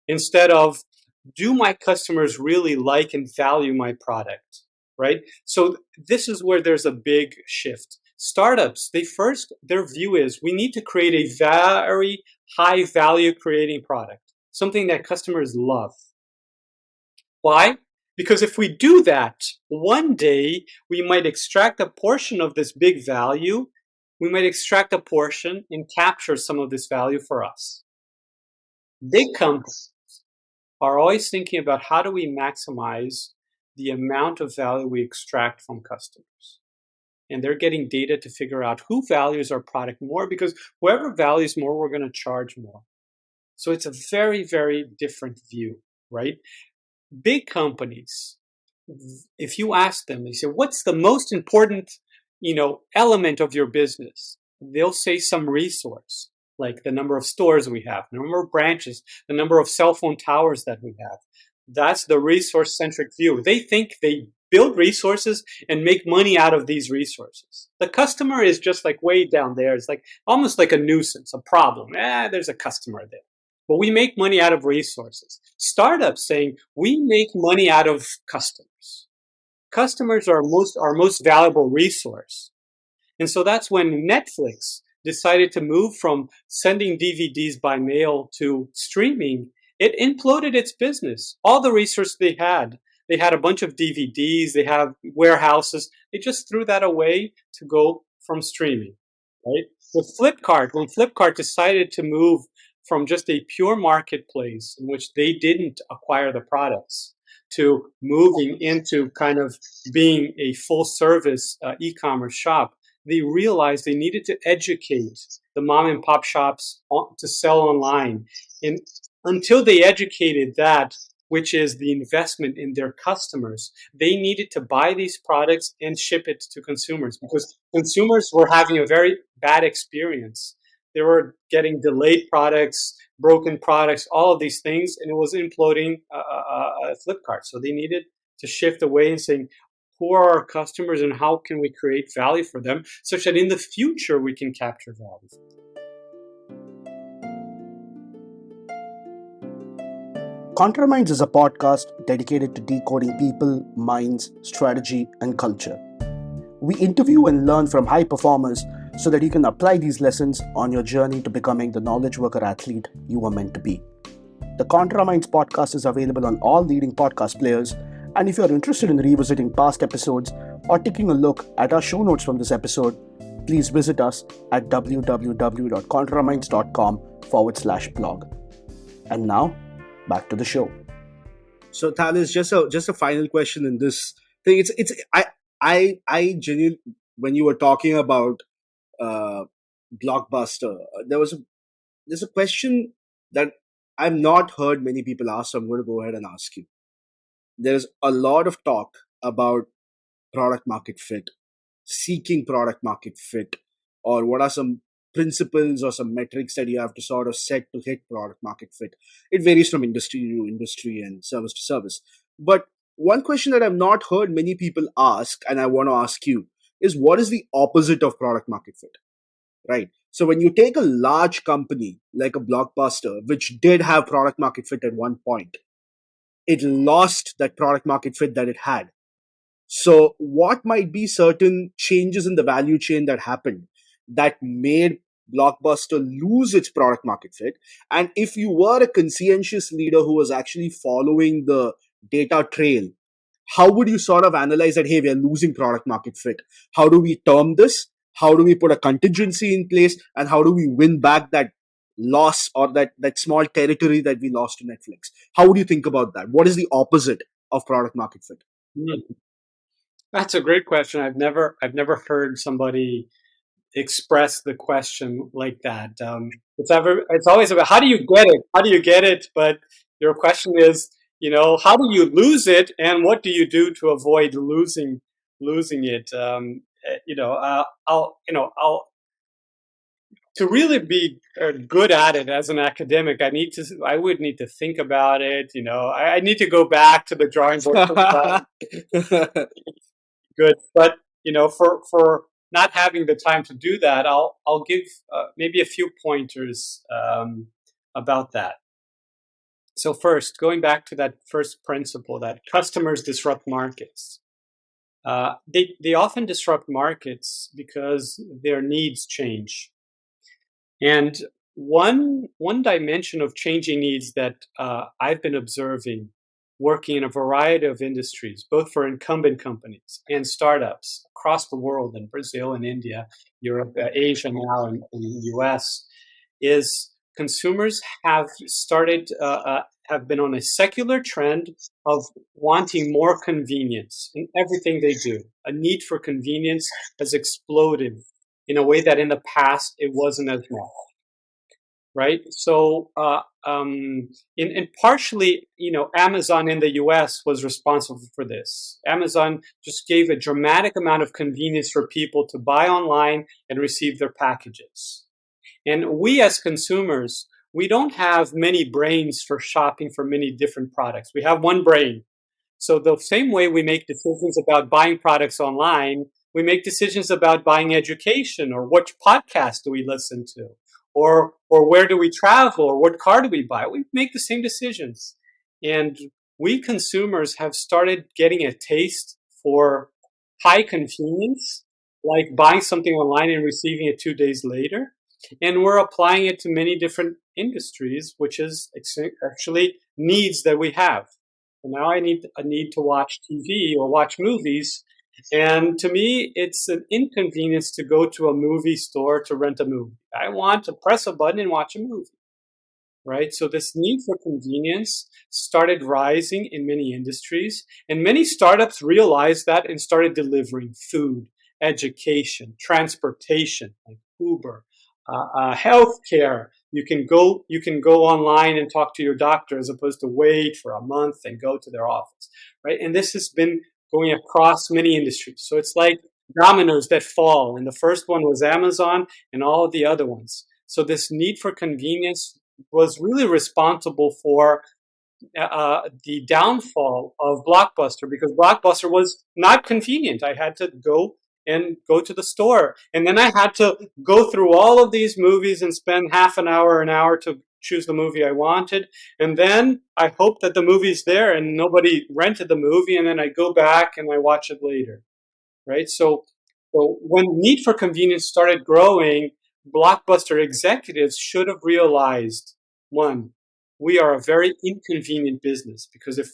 instead of, do my customers really like and value my product, right? So this is where there's a big shift. Startups, their view is, we need to create a very high value creating product, something that customers love. Why? Because if we do that, one day we might extract a portion of this big value, we might extract a portion and capture some of this value for us. Big companies are always thinking about, how do we maximize the amount of value we extract from customers? And they're getting data to figure out who values our product more, because whoever values more, we're going to charge more. So it's a very, very different view, right? Big companies, if you ask them, they say, what's the most important, element of your business? They'll say some resource, like the number of stores we have, the number of branches, the number of cell phone towers that we have. That's the resource-centric view. They think they build resources and make money out of these resources. The customer is just like way down there. It's like almost like a nuisance, a problem. There's a customer there. But we make money out of resources. Startups saying, we make money out of customers. Customers are our most valuable resource. And so that's when Netflix decided to move from sending DVDs by mail to streaming. It imploded its business. All the resources they had a bunch of DVDs, they have warehouses. They just threw that away to go from streaming, right? With Flipkart, when Flipkart decided to move from just a pure marketplace in which they didn't acquire the products to moving into kind of being a full service e-commerce shop, they realized they needed to educate the mom and pop shops to sell online. And until they educated that, which is the investment in their customers, they needed to buy these products and ship it to consumers, because consumers were having a very bad experience. They were getting delayed products, broken products, all of these things, and it was imploding Flipkart. So they needed to shift away and saying, who are our customers and how can we create value for them such that in the future we can capture value. Contraminds is a podcast dedicated to decoding people, minds, strategy, and culture. We interview and learn from high performers so that you can apply these lessons on your journey to becoming the knowledge worker athlete you were meant to be. The Contraminds podcast is available on all leading podcast players, and if you are interested in revisiting past episodes or taking a look at our show notes from this episode, please visit us at www.contraminds.com/blog. And now, back to the show. So, Thales, just a final question in this thing. I genuinely, when you were talking about Blockbuster, there's a question that I've not heard many people ask, so I'm going to go ahead and ask you. There's a lot of talk about product market fit, seeking product market fit, or what are some principles or some metrics that you have to sort of set to hit product market fit. It varies from industry to industry and service to service. But one question that I've not heard many people ask, and I want to ask you, is what is the opposite of product market fit? Right. So when you take a large company like a Blockbuster, which did have product market fit at one point, it lost that product market fit that it had. So what might be certain changes in the value chain that happened that made Blockbuster lose its product market fit? And if you were a conscientious leader who was actually following the data trail, how would you sort of analyze that, hey, we are losing product market fit? How do we term this? How do we put a contingency in place? And how do we win back that loss or that small territory that we lost to Netflix? How would you think about that? What is the opposite of product market fit? That's a great question. I've never heard somebody express the question like that. It's always about how do you get it? How do you get it? But your question is, how do you lose it, and what do you do to avoid losing it? To really be good at it as an academic, I would need to think about it. I need to go back to the drawing board. Good, but for not having the time to do that, I'll give maybe a few pointers about that. So first, going back to that first principle that customers disrupt markets. They often disrupt markets because their needs change. And one dimension of changing needs that I've been observing working in a variety of industries, both for incumbent companies and startups across the world, in Brazil and India, Europe, Asia now, and the US, is consumers have been on a secular trend of wanting more convenience in everything they do. A need for convenience has exploded in a way that in the past it wasn't as much. Right. So, in partially, Amazon in the U.S. was responsible for this. Amazon just gave a dramatic amount of convenience for people to buy online and receive their packages. And we as consumers, we don't have many brains for shopping for many different products. We have one brain. So the same way we make decisions about buying products online, we make decisions about buying education, or which podcast do we listen to, or where do we travel, or what car do we buy. We make the same decisions. And we consumers have started getting a taste for high convenience, like buying something online and receiving it 2 days later. And we're applying it to many different industries, which is actually needs that we have. So now I need to watch TV or watch movies. And to me, it's an inconvenience to go to a movie store to rent a movie. I want to press a button and watch a movie, right? So this need for convenience started rising in many industries, and many startups realized that and started delivering food, education, transportation, like Uber, healthcare. You can go online and talk to your doctor as opposed to wait for a month and go to their office, right? And this has been going across many industries. So it's like dominoes that fall. And the first one was Amazon and all of the other ones. So this need for convenience was really responsible for the downfall of Blockbuster, because Blockbuster was not convenient. I had to go to the store. And then I had to go through all of these movies and spend half an hour to choose the movie I wanted. And then I hope that the movie's there and nobody rented the movie, and then I go back and I watch it later, right? So when need for convenience started growing, Blockbuster executives should have realized, one, we are a very inconvenient business, because if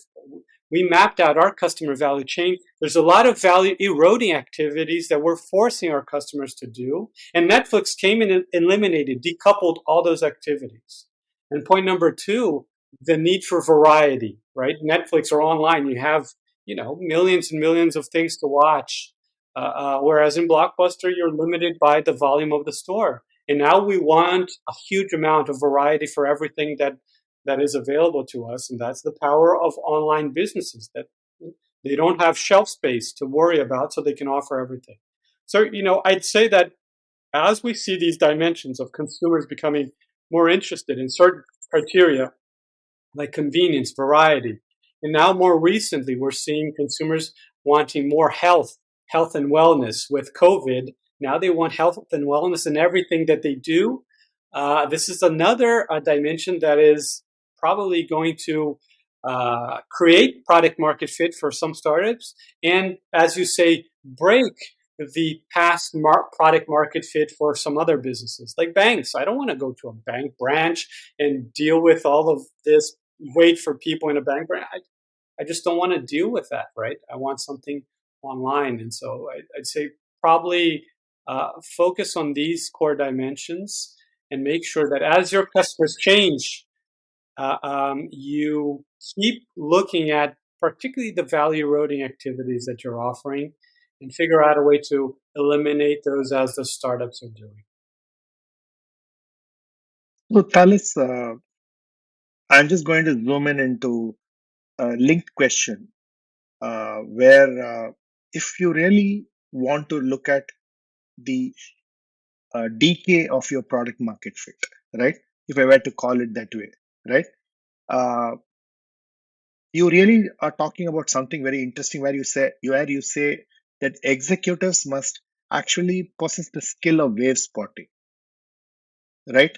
we mapped out our customer value chain, there's a lot of value eroding activities that we're forcing our customers to do. And Netflix came in and eliminated, decoupled all those activities. And point number two, the need for variety, right? Netflix or online, you have, millions and millions of things to watch. Whereas in Blockbuster, you're limited by the volume of the store. And now we want a huge amount of variety for everything that is available to us. And that's the power of online businesses, that they don't have shelf space to worry about, so they can offer everything. So, I'd say that as we see these dimensions of consumers becoming more interested in certain criteria, like convenience, variety, and now more recently, we're seeing consumers wanting more health and wellness with COVID. Now they want health and wellness in everything that they do. This is another dimension that is probably going to create product market fit for some startups. And as you say, break the past product market fit for some other businesses like banks. I don't want to go to a bank branch and deal with all of this, wait for people in a bank branch. I just don't want to deal with that, right? I want something online. And so I'd say probably focus on these core dimensions and make sure that as your customers change, you keep looking at particularly the value eroding activities that you're offering and figure out a way to eliminate those as the startups are doing. So, Thales, I'm just going to zoom in into a linked question where if you really want to look at the decay of your product market fit, right? If I were to call it that way, right? Uh, you really are talking about something very interesting where you say that executives must actually possess the skill of wave spotting, right?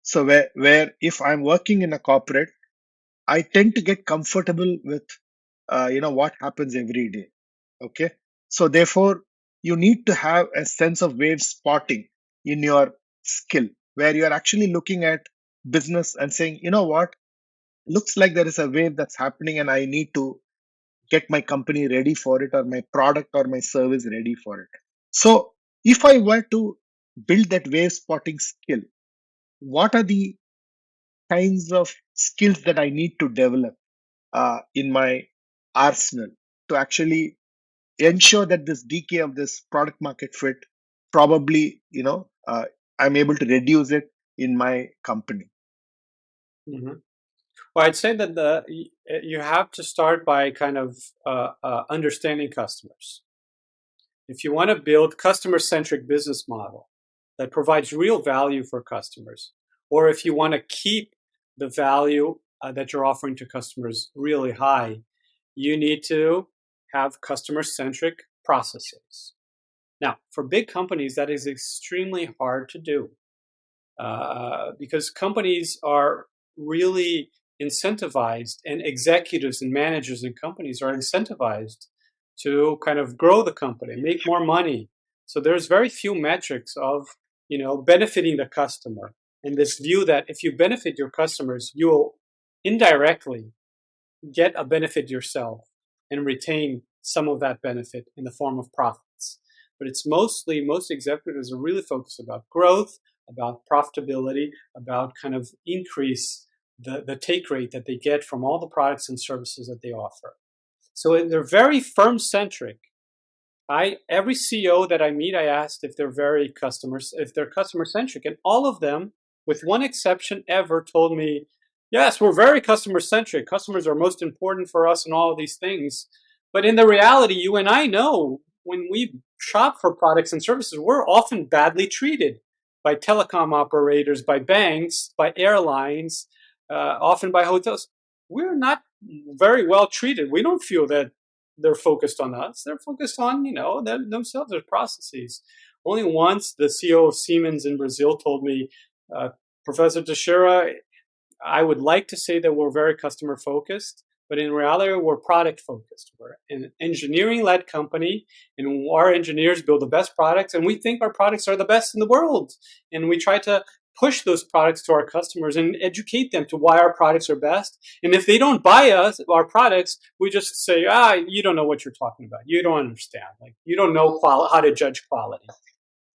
So where if I'm working in a corporate, I tend to get comfortable with what happens every day. Okay. So therefore, you need to have a sense of wave spotting in your skill, where you're actually looking at business and saying, you know what, looks like there is a wave that's happening and I need to get my company ready for it, or my product or my service ready for it. So if I were to build that wave spotting skill, what are the kinds of skills that I need to develop in my arsenal to actually ensure that this decay of this product market fit probably, I'm able to reduce it in my company. Mm-hmm. Well, I'd say that you have to start by kind of understanding customers. If you want to build customer-centric business model that provides real value for customers, or if you want to keep the value that you're offering to customers really high, you need to have customer-centric processes. Now, for big companies, that is extremely hard to do because companies are really incentivized, and executives and managers in companies are incentivized to kind of grow the company, make more money. So there's very few metrics of, benefiting the customer, and this view that if you benefit your customers, you will indirectly get a benefit yourself and retain some of that benefit in the form of profits. But it's most executives are really focused about growth, about profitability, about kind of increase the take rate that they get from all the products and services that they offer. So they're very firm centric. Every CEO that I meet, I asked if they're customer centric, and all of them, with one exception ever, told me, yes, we're very customer centric. Customers are most important for us and all of these things. But in the reality, you and I know when we shop for products and services, we're often badly treated by telecom operators, by banks, by airlines, often by hotels. We're not very well treated. We don't feel that they're focused on us. They're focused on, themselves, their processes. Only once the CEO of Siemens in Brazil told me, Professor Teixeira, I would like to say that we're very customer focused, but in reality, we're product focused. We're an engineering led company, and our engineers build the best products, and we think our products are the best in the world. And we try to push those products to our customers and educate them to why our products are best. And if they don't buy our products, we just say, you don't know what you're talking about. You don't understand. Like, you don't know how to judge quality.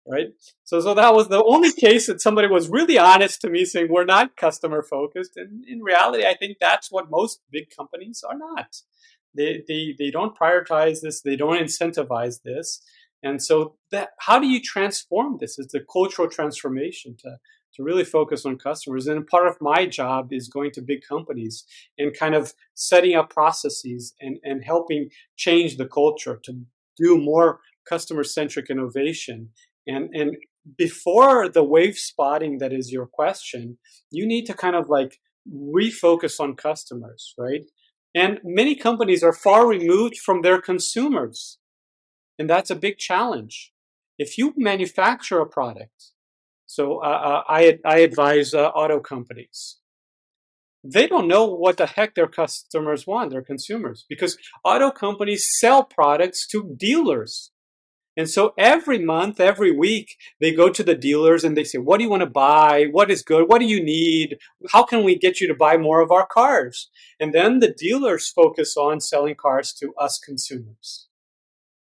Right. So that was the only case that somebody was really honest to me, saying we're not customer focused. And in reality, I think that's what most big companies are not. They don't prioritize this. They don't incentivize this. And so how do you transform this? It's a cultural transformation to really focus on customers. And part of my job is going to big companies and kind of setting up processes and helping change the culture to do more customer-centric innovation. And before the wave spotting, that is your question, you need to kind of like refocus on customers, right? And many companies are far removed from their consumers. And that's a big challenge. If you manufacture a product, so I advise auto companies. They don't know what the heck their customers want, their consumers, because auto companies sell products to dealers. And so every month, every week, they go to the dealers and they say, what do you want to buy? What is good? What do you need? How can we get you to buy more of our cars? And then the dealers focus on selling cars to us consumers.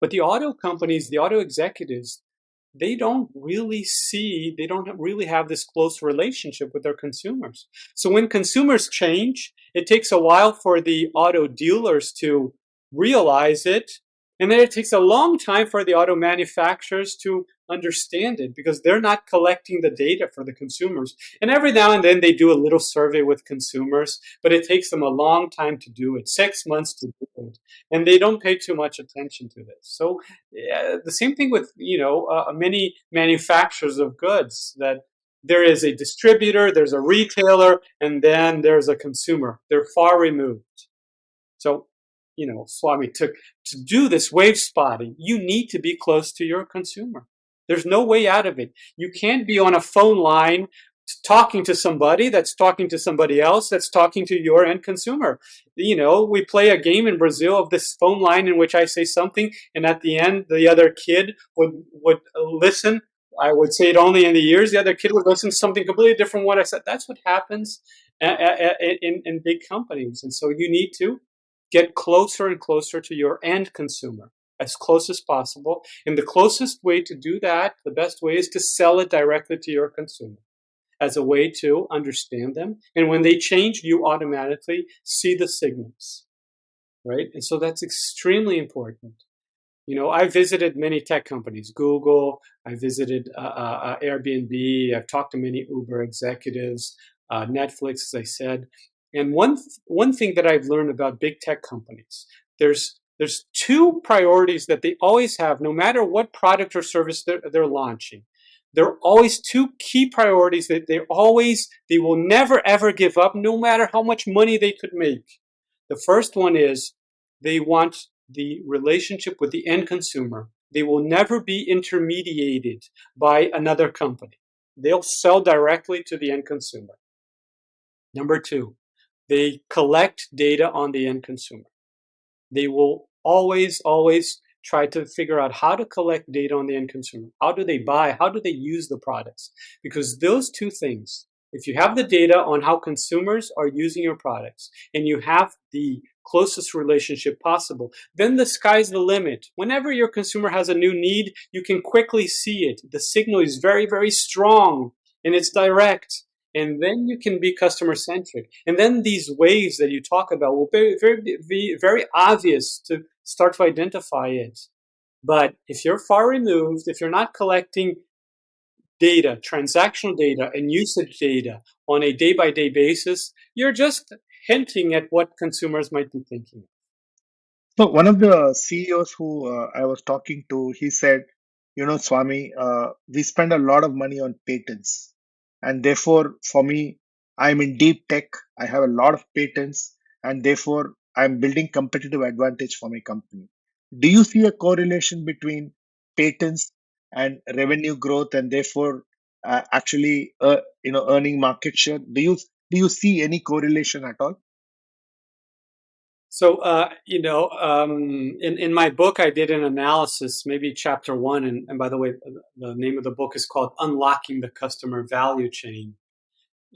But the auto companies, the auto executives, they don't really have this close relationship with their consumers. So when consumers change, it takes a while for the auto dealers to realize it. And then it takes a long time for the auto manufacturers to understand it because they're not collecting the data for the consumers. And every now and then they do a little survey with consumers, but it takes them a long time to do it, 6 months to do it. And they don't pay too much attention to this. So the same thing with, many manufacturers of goods, that there is a distributor, there's a retailer, and then there's a consumer. They're far removed. So, Swami, to do this wave spotting, you need to be close to your consumer. There's no way out of it. You can't be on a phone line talking to somebody that's talking to somebody else that's talking to your end consumer. We play a game in Brazil of this phone line in which I say something, and at the end, the other kid would listen. I would say it only in the ears. The other kid would listen to something completely different from what I said. That's what happens in big companies. And so you need to get closer and closer to your end consumer, as close as possible. And the closest way to do that, the best way, is to sell it directly to your consumer as a way to understand them. And when they change, you automatically see the signals, right? And so that's extremely important. I visited many tech companies, Google, I visited Airbnb, I've talked to many Uber executives, Netflix, as I said. And one thing that I've learned about big tech companies, there's two priorities that they always have, no matter what product or service they're launching. There are always two key priorities that they will never ever give up, no matter how much money they could make. The first one is they want the relationship with the end consumer. They will never be intermediated by another company. They'll sell directly to the end consumer. Number two, they collect data on the end consumer. They will always try to figure out how to collect data on the end consumer. How do they buy? How do they use the products? Because those two things, if you have the data on how consumers are using your products and you have the closest relationship possible, then the sky's the limit. Whenever your consumer has a new need, you can quickly see it. The signal is very, very strong and it's direct. And then you can be customer centric. And then these waves that you talk about will be very obvious to start to identify it. But if you're far removed, if you're not collecting data, transactional data and usage data on a day-by-day basis, you're just hinting at what consumers might be thinking. So one of the CEOs who I was talking to, he said, Swami, we spend a lot of money on patents. And therefore, for me, I'm in deep tech. I have a lot of patents. And therefore, I'm building competitive advantage for my company. Do you see a correlation between patents and revenue growth and therefore actually earning market share? Do Do you see any correlation at all? So, in my book, I did an analysis, maybe chapter one. And by the way, the name of the book is called Unlocking the Customer Value Chain.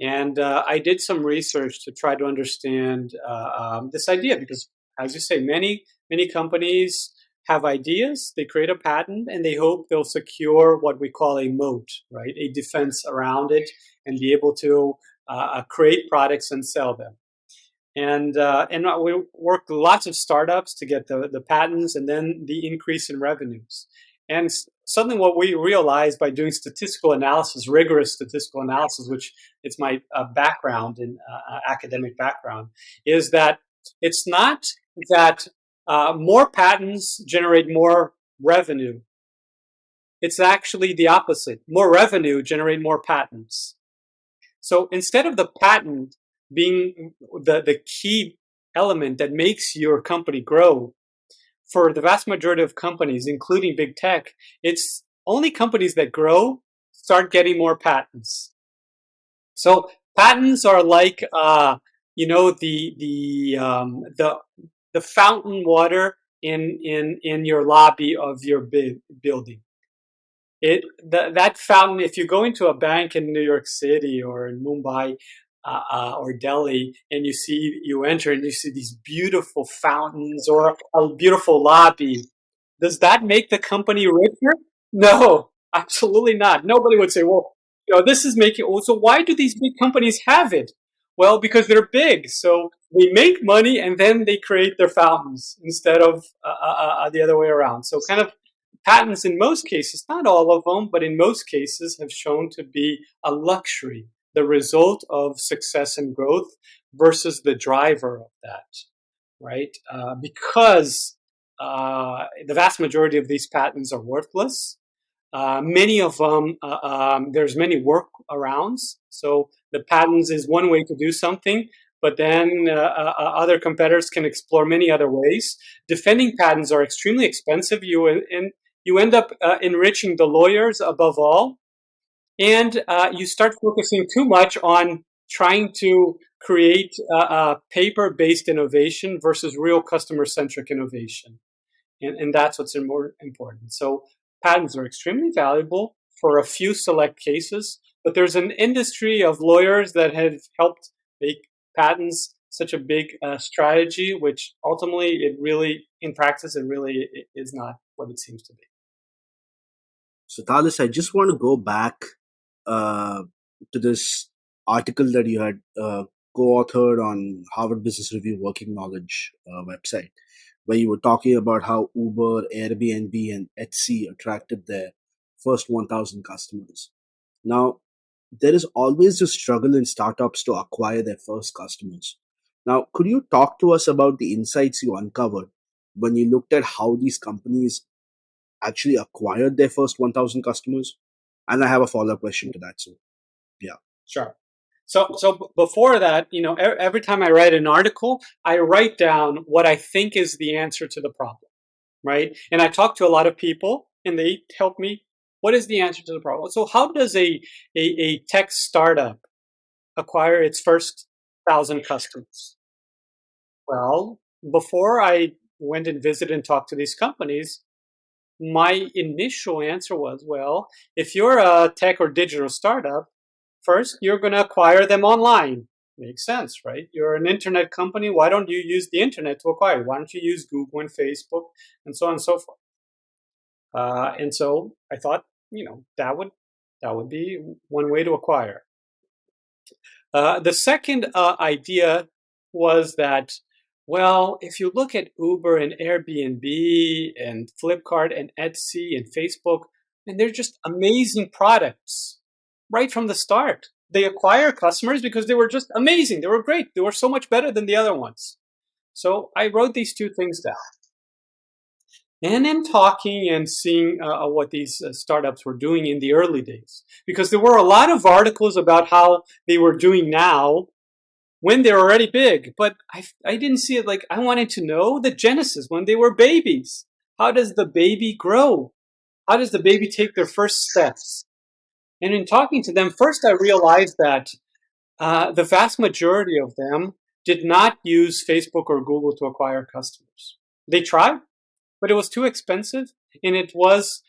And I did some research to try to understand this idea because, as you say, many companies have ideas, they create a patent, and they hope they'll secure what we call a moat, right? A defense around it, and be able to create products and sell them. And we worked with lots of startups to get the patents and then the increase in revenues. And suddenly what we realized by doing statistical analysis, rigorous statistical analysis, which it's my background in academic background, is that it's not that more patents generate more revenue. It's actually the opposite. More revenue generate more patents. So instead of the patent being the key element that makes your company grow, for the vast majority of companies, including big tech, it's only companies that grow start getting more patents. So patents are like, the fountain water in your lobby of your building. That fountain, if you go into a bank in New York City or in Mumbai or Delhi, and you enter and you see these beautiful fountains or a beautiful lobby, does that make the company richer? No, absolutely not. Nobody would say, well, this is making. Oh, so why do these big companies have it? Well, because they're big, so they make money and then they create their fountains instead of the other way around. So kind of patents in most cases, not all of them, but in most cases have shown to be a luxury, the result of success and growth versus the driver of that, right? Because the vast majority of these patents are worthless. Many of them, there's many workarounds. So the patents is one way to do something, but then other competitors can explore many other ways. Defending patents are extremely expensive. You end up enriching the lawyers above all, and you start focusing too much on trying to create paper-based innovation versus real customer-centric innovation. And that's what's more important. So patents are extremely valuable for a few select cases, but there's an industry of lawyers that have helped make patents such a big strategy, which ultimately in practice, it really is not what it seems to be. So, Thales, I just want to go back uh, to this article that you had co-authored on Harvard Business Review Working Knowledge website, where you were talking about how Uber, Airbnb, and Etsy attracted their first 1,000 customers. Now, there is always a struggle in startups to acquire their first customers. Now, could you talk to us about the insights you uncovered when you looked at how these companies actually acquired their first 1,000 customers? And I have a follow-up question to that. So, yeah. Sure. So before that, every time I write an article, I write down what I think is the answer to the problem, right? And I talk to a lot of people, and they help me. What is the answer to the problem? So how does a tech startup acquire its first 1,000 customers? Well, before I went and visited and talked to these companies, my initial answer was, well, if you're a tech or digital startup, first, you're going to acquire them online. Makes sense, right? You're an internet company. Why don't you use the internet to acquire? Why don't you use Google and Facebook and so on and so forth? And so I thought, that would be one way to acquire. The second idea was that, well, if you look at Uber and Airbnb and Flipkart and Etsy and Facebook, and they're just amazing products right from the start. They acquire customers because they were just amazing. They were great. They were so much better than the other ones. So I wrote these two things down. And in talking and seeing what these startups were doing in the early days, because there were a lot of articles about how they were doing now when they're already big, but I didn't see it. Like, I wanted to know the genesis when they were babies. How does the baby grow? How does the baby take their first steps? And in talking to them, first I realized that the vast majority of them did not use Facebook or Google to acquire customers. They tried, but it was too expensive, and it was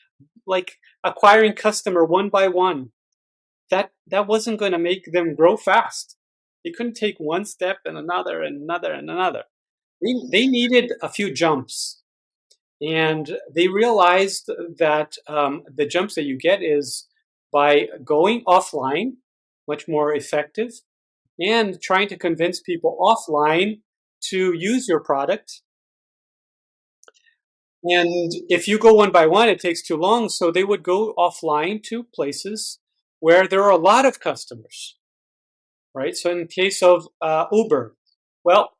like acquiring customer one by one. That wasn't going to make them grow fast. They couldn't take one step and another and another and another. They needed a few jumps, and they realized that the jumps that you get is by going offline, much more effective, and trying to convince people offline to use your product. And if you go one by one, it takes too long. So they would go offline to places where there are a lot of customers, right? So in case of Uber, well,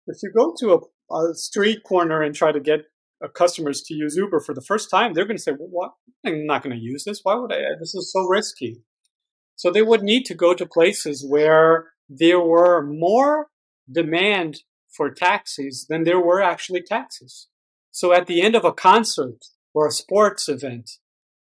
if you go to a street corner and try to get customers to use Uber for the first time, they're going to say, well, what? I'm not going to use this. Why would I? This is so risky. So they would need to go to places where there were more demand for taxis than there were actually taxis. So at the end of a concert or a sports event,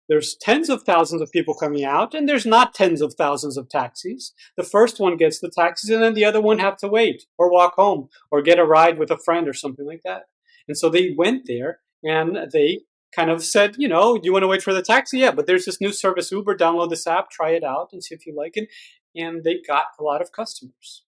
there's tens of thousands of people coming out, and there's not tens of thousands of taxis. The first one gets the taxis, and then the other one have to wait or walk home or get a ride with a friend or something like that. And so they went there and they kind of said, you know, you want to wait for the taxi? Yeah, but there's this new service, Uber. Download this app, try it out, and see if you like it. And they got a lot of customers.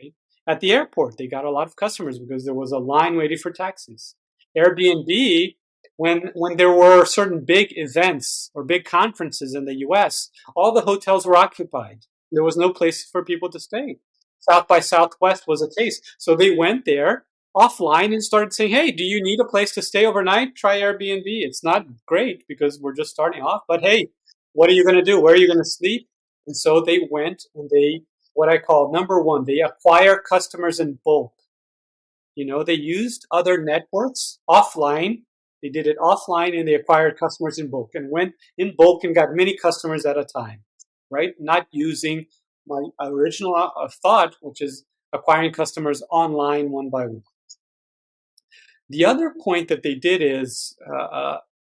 Right? At the airport, they got a lot of customers because there was a line waiting for taxis. Airbnb, when there were certain big events or big conferences in the US, all the hotels were occupied. There was no place for people to stay. South by Southwest was a case. So they went there offline and started saying, hey, do you need a place to stay overnight? Try Airbnb. It's not great because we're just starting off, but hey, what are you going to do? Where are you going to sleep? And so they went and they, what I call number one, they acquire customers in bulk. You know, they used other networks offline. They did it offline and they acquired customers in bulk and went in bulk and got many customers at a time, right? Not using my original thought, which is acquiring customers online one by one. The other point that they did is,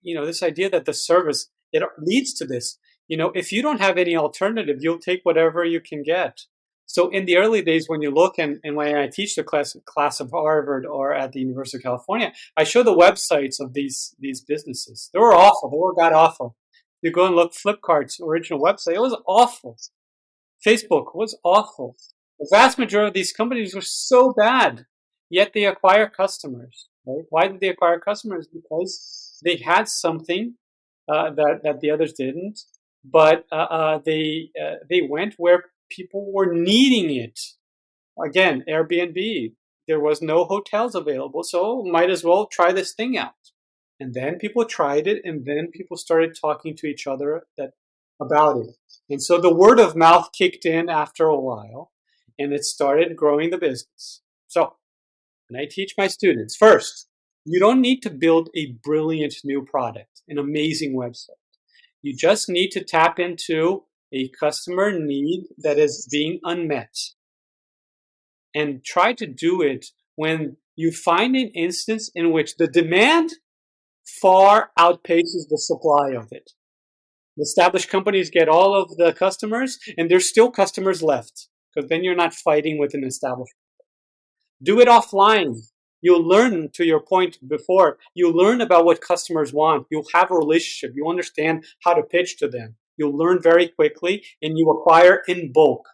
you know, this idea that the service, it leads to this. You know, if you don't have any alternative, you'll take whatever you can get. So in the early days, when you look and when I teach the class of Harvard or at the University of California, I show the websites of these businesses. They were awful. They were god awful. You go and look Flipkart's original website. It was awful. Facebook was awful. The vast majority of these companies were so bad, yet they acquire customers. Right? Why did they acquire customers? Because they had something that the others didn't, but they went where people were needing it. Again, Airbnb. There was no hotels available, so might as well try this thing out. And then people tried it, and then people started talking to each other about it. And so the word of mouth kicked in after a while, and it started growing the business. So when I teach my students, first, you don't need to build a brilliant new product, an amazing website. You just need to tap into a customer need that is being unmet. And try to do it when you find an instance in which the demand far outpaces the supply of it. The established companies get all of the customers, and there's still customers left, because then you're not fighting with an established. Do it offline. You'll learn, to your point before, you'll learn about what customers want. You'll have a relationship. You understand how to pitch to them. You'll learn very quickly, and you acquire in bulk.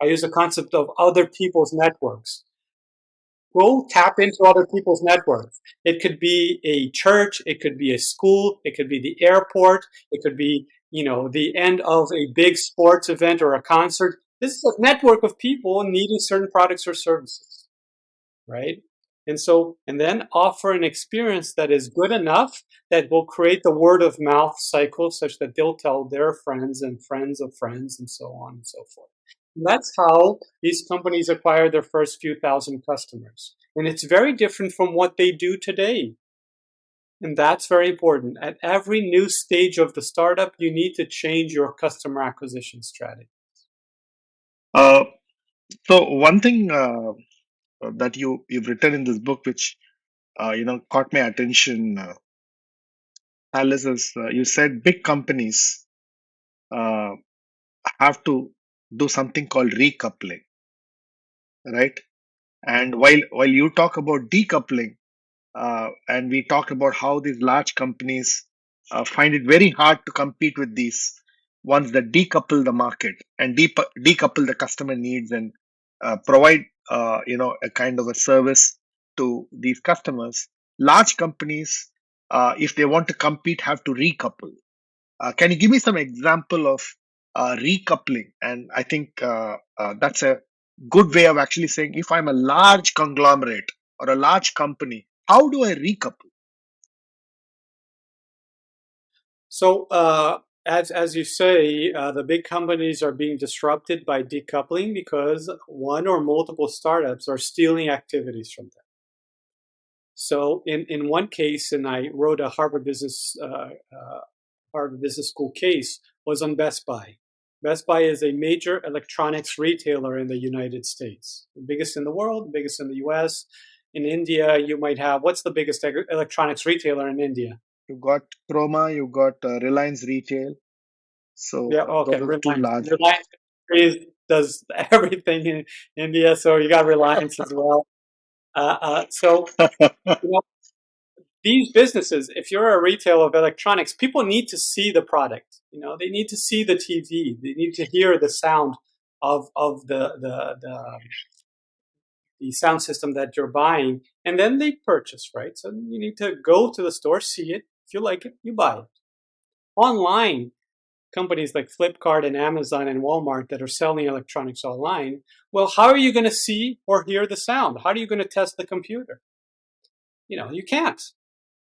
I use the concept of other people's networks. Go tap into other people's networks. It could be a church, it could be a school, it could be the airport, it could be, you know, the end of a big sports event or a concert. This is a network of people needing certain products or services, right? And so, and then offer an experience that is good enough that will create the word of mouth cycle such that they'll tell their friends and friends of friends and so on and so forth. And that's how these companies acquire their first few thousand customers. And it's very different from what they do today. And that's very important. At every new stage of the startup, you need to change your customer acquisition strategy. So one thing that you've written in this book, which caught my attention, Alice, is you said big companies have to do something called recoupling, right? And while you talk about decoupling, and we talk about how these large companies find it very hard to compete with these ones that decouple the market and decouple the customer needs and provide a kind of a service to these customers. Large companies, if they want to compete, have to recouple. Can you give me some example of recoupling? And I think that's a good way of actually saying, if I'm a large conglomerate or a large company, how do I recouple? So, as you say, the big companies are being disrupted by decoupling because one or multiple startups are stealing activities from them. So, in one case, and I wrote a Harvard Business School case, was on Best Buy. Best Buy is a major electronics retailer in the United States, the biggest in the world, the biggest in the US. In India, you might have, what's the biggest electronics retailer in India? You got Chroma, you got Reliance Retail. So Yeah, okay, those are the two Reliance. large ones. Reliance does everything in India, so you got Reliance as well. So, you know, these businesses, if you're a retailer of electronics, people need to see the product. You know, they need to see the TV. They need to hear the sound of the sound system that you're buying, and then they purchase, right? So you need to go to the store, see it. If you like it, you buy it. Online, companies like Flipkart and Amazon and Walmart that are selling electronics online, well, how are you going to see or hear the sound? How are you going to test the computer? You know, you can't.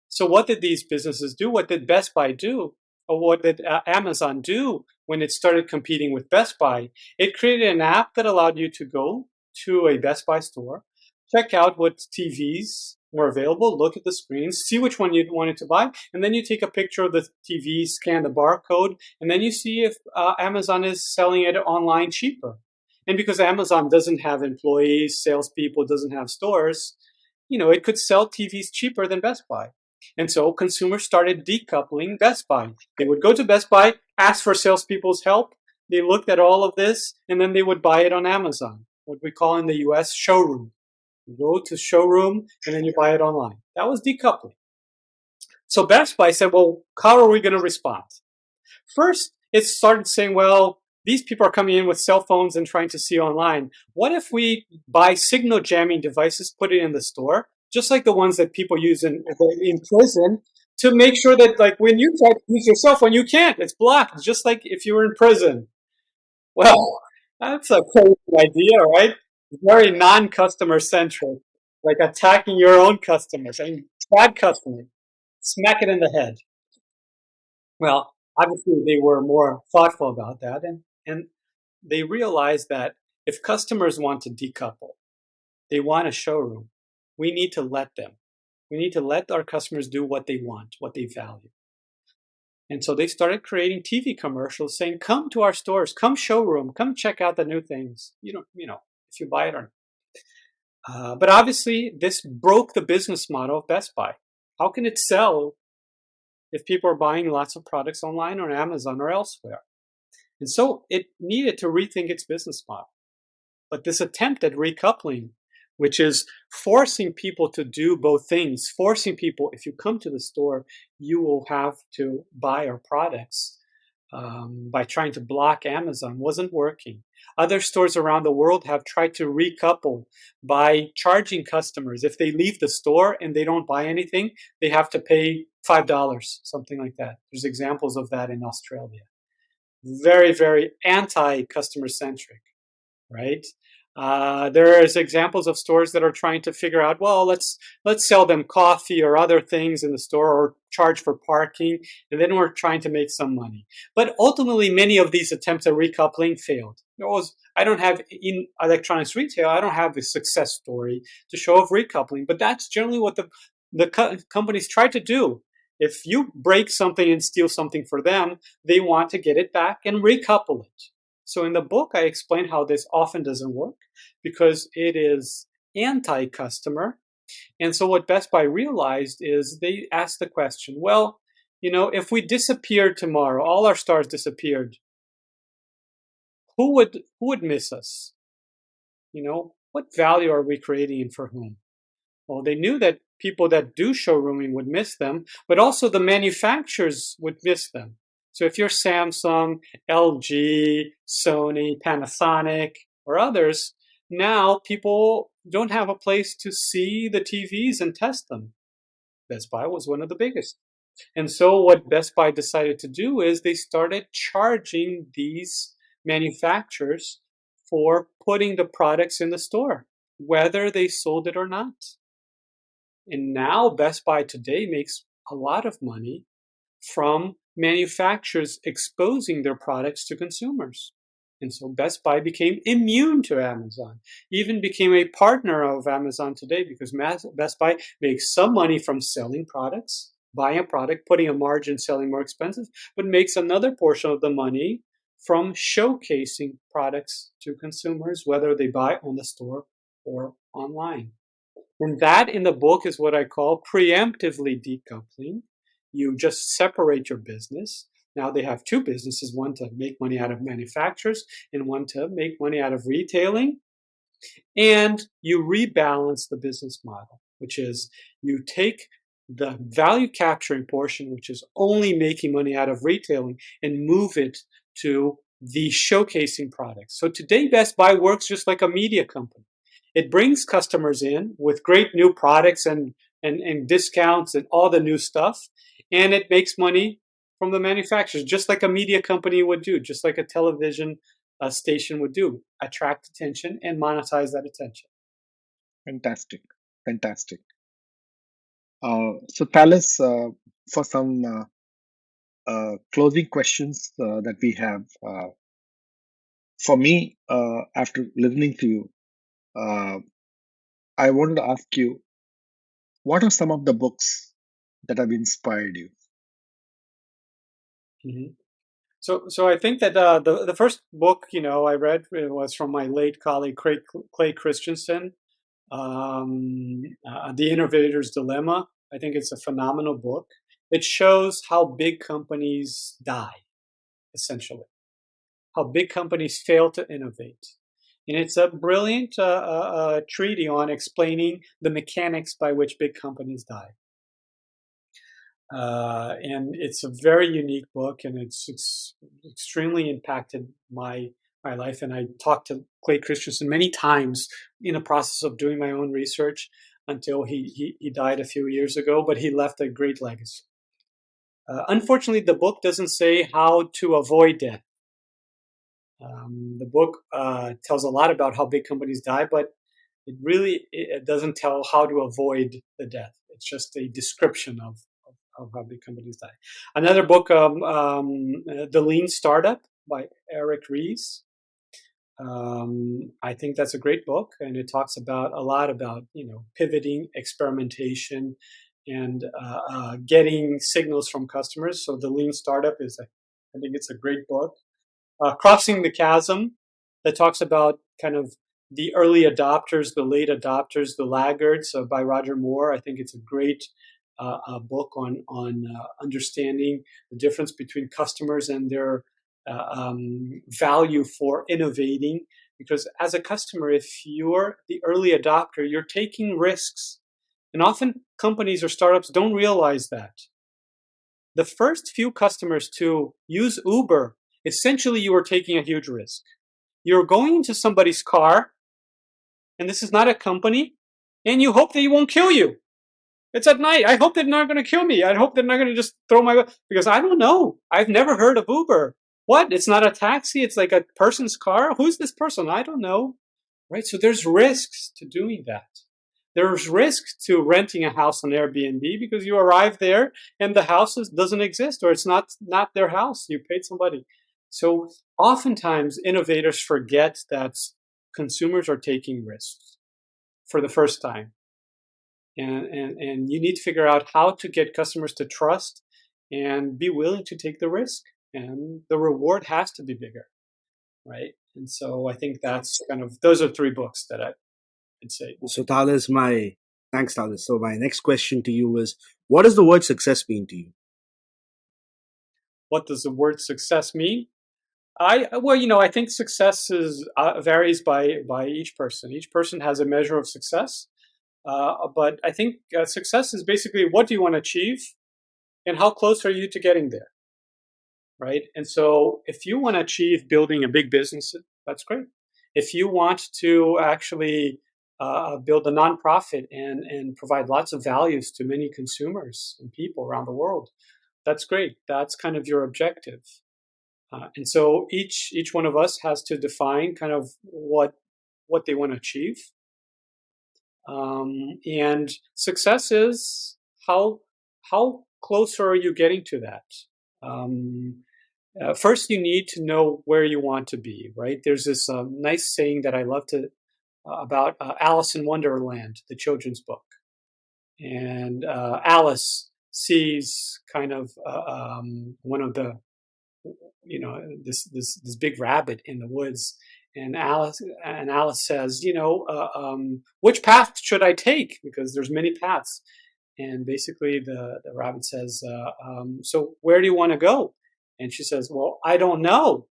So what did these businesses do? What did Best Buy do? Or what did Amazon do when it started competing with Best Buy? It created an app that allowed you to go to a Best Buy store, check out what TVs were available, look at the screens, see which one you wanted to buy, and then you take a picture of the TV, scan the barcode, and then you see if Amazon is selling it online cheaper. And because Amazon doesn't have employees, salespeople, doesn't have stores, you know, it could sell TVs cheaper than Best Buy. And so consumers started decoupling Best Buy. They would go to Best Buy, ask for salespeople's help. They looked at all of this, and then they would buy it on Amazon, what we call in the US showroom. You go to showroom, and then you buy it online. That was decoupling. So Best Buy said, well, how are we going to respond? First, it started saying, well, these people are coming in with cell phones and trying to see online. What if we buy signal jamming devices, put it in the store, just like the ones that people use in prison, to make sure that, like, when you try to use your cell phone, you can't. It's blocked, just like if you were in prison. Well, that's a crazy idea, right? Very non-customer centric, like attacking your own customers. I mean, bad customer, smack it in the head. Well, obviously they were more thoughtful about that, and they realized that if customers want to decouple, they want a showroom, we need to let them. We need to let our customers do what they want, what they value. And so they started creating TV commercials saying, come to our stores, come showroom, come check out the new things. If you buy it or not. But obviously, this broke the business model of Best Buy. How can it sell if people are buying lots of products online or on Amazon or elsewhere? And so it needed to rethink its business model. But this attempt at recoupling, which is forcing people to do both things, forcing people, if you come to the store, you will have to buy our products, by trying to block Amazon, wasn't working. Other stores around the world have tried to recouple by charging customers. If they leave the store and they don't buy anything, they have to pay $5, something like that. There's examples of that in Australia. Very, very anti-customer centric, right? There's examples of stores that are trying to figure out, well, let's sell them coffee or other things in the store or charge for parking, and then we're trying to make some money. But ultimately, many of these attempts at recoupling failed. I don't have, in electronics retail, I don't have a success story to show of recoupling, but that's generally what the companies try to do. If you break something and steal something for them, they want to get it back and recouple it. So in the book, I explain how this often doesn't work because it is anti-customer. And so what Best Buy realized is they asked the question, well, if we disappeared tomorrow, all our stars disappeared, who would miss us? What value are we creating and for whom? Well, they knew that people that do showrooming would miss them, but also the manufacturers would miss them. So if you're Samsung, LG, Sony, Panasonic, or others, now people don't have a place to see the TVs and test them. Best Buy was one of the biggest. And so what Best Buy decided to do is they started charging these manufacturers for putting the products in the store, whether they sold it or not. And now Best Buy today makes a lot of money from manufacturers exposing their products to consumers. And so Best Buy became immune to Amazon, even became a partner of Amazon today because Best Buy makes some money from selling products, buying a product, putting a margin, selling more expensive, but makes another portion of the money from showcasing products to consumers, whether they buy on the store or online. And that in the book is what I call preemptively decoupling. You just separate your business. Now they have two businesses, one to make money out of manufacturers and one to make money out of retailing. And you rebalance the business model, which is you take the value capturing portion, which is only making money out of retailing, and move it to the showcasing products. So today Best Buy works just like a media company. It brings customers in with great new products and discounts and all the new stuff, and it makes money from the manufacturers, just like a media company would do, just like a television station would do, attract attention and monetize that attention. Fantastic. Fantastic. So Thales, for some closing questions that we have, for me, after listening to you, I wanted to ask you, what are some of the books that have inspired you? Mm-hmm. So I think that the first book I read was from my late colleague Clay Christensen, The Innovator's Dilemma. I think it's a phenomenal book. It shows how big companies die, essentially, how big companies fail to innovate. And it's a brilliant treatise on explaining the mechanics by which big companies die. And it's a very unique book, and it's extremely impacted my life. And I talked to Clay Christensen many times in the process of doing my own research until he died a few years ago, but he left a great legacy. Unfortunately, the book doesn't say how to avoid death. The book tells a lot about how big companies die, but it doesn't tell how to avoid the death. It's just a description of how big companies die. Another book, The Lean Startup by Eric Ries. I think that's a great book, and it talks about a lot about pivoting, experimentation, and getting signals from customers. So The Lean Startup I think it's a great book. Crossing the Chasm, that talks about kind of the early adopters, the late adopters, the laggards by Roger Moore. I think it's a great book on understanding the difference between customers and their value for innovating. Because as a customer, if you're the early adopter, you're taking risks. And often companies or startups don't realize that. The first few customers to use Uber, essentially you are taking a huge risk. You're going into somebody's car, and this is not a company, and you hope they won't kill you. It's at night. I hope they're not going to kill me. I hope they're not going to just throw because I don't know. I've never heard of Uber. What? It's not a taxi. It's like a person's car. Who's this person? I don't know. Right? So there's risks to doing that. There's risks to renting a house on Airbnb because you arrive there and the house doesn't exist, or it's not their house. You paid somebody. So oftentimes innovators forget that consumers are taking risks for the first time. And you need to figure out how to get customers to trust and be willing to take the risk. And the reward has to be bigger, right? And so I think that's those are three books that I'd say. So thanks, Thales. So my next question to you is, what does the word success mean to you? What does the word success mean? I think success varies by each person. Each person has a measure of success, but I think success is basically what do you want to achieve, and how close are you to getting there, right? And so, if you want to achieve building a big business, that's great. If you want to actually build a nonprofit and provide lots of values to many consumers and people around the world, that's great. That's kind of your objective. And so each one of us has to define kind of what they want to achieve. And success is how close are you getting to that? First, you need to know where you want to be. Right? There's this nice saying that I love to about Alice in Wonderland, the children's book, and Alice sees kind of one of the this big rabbit in the woods, and Alice says, which path should I take, because there's many paths. And basically the rabbit says, so where do you want to go? And she says, well, I don't know.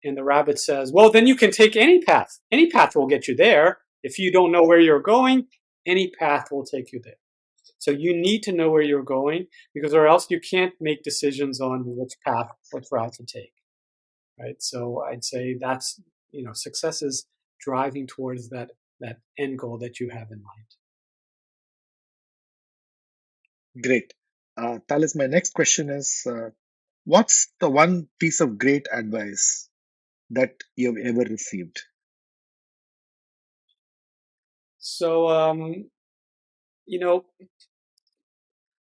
And the rabbit says, well, then you can take any path. Any path will get you there. If you don't know where you're going, any path will take you there. So you need to know where you're going, because or else you can't make decisions on which path, which route to take, right? So I'd say that's, success is driving towards that end goal that you have in mind. Great. Thales, my next question is, what's the one piece of great advice that you've ever received? So,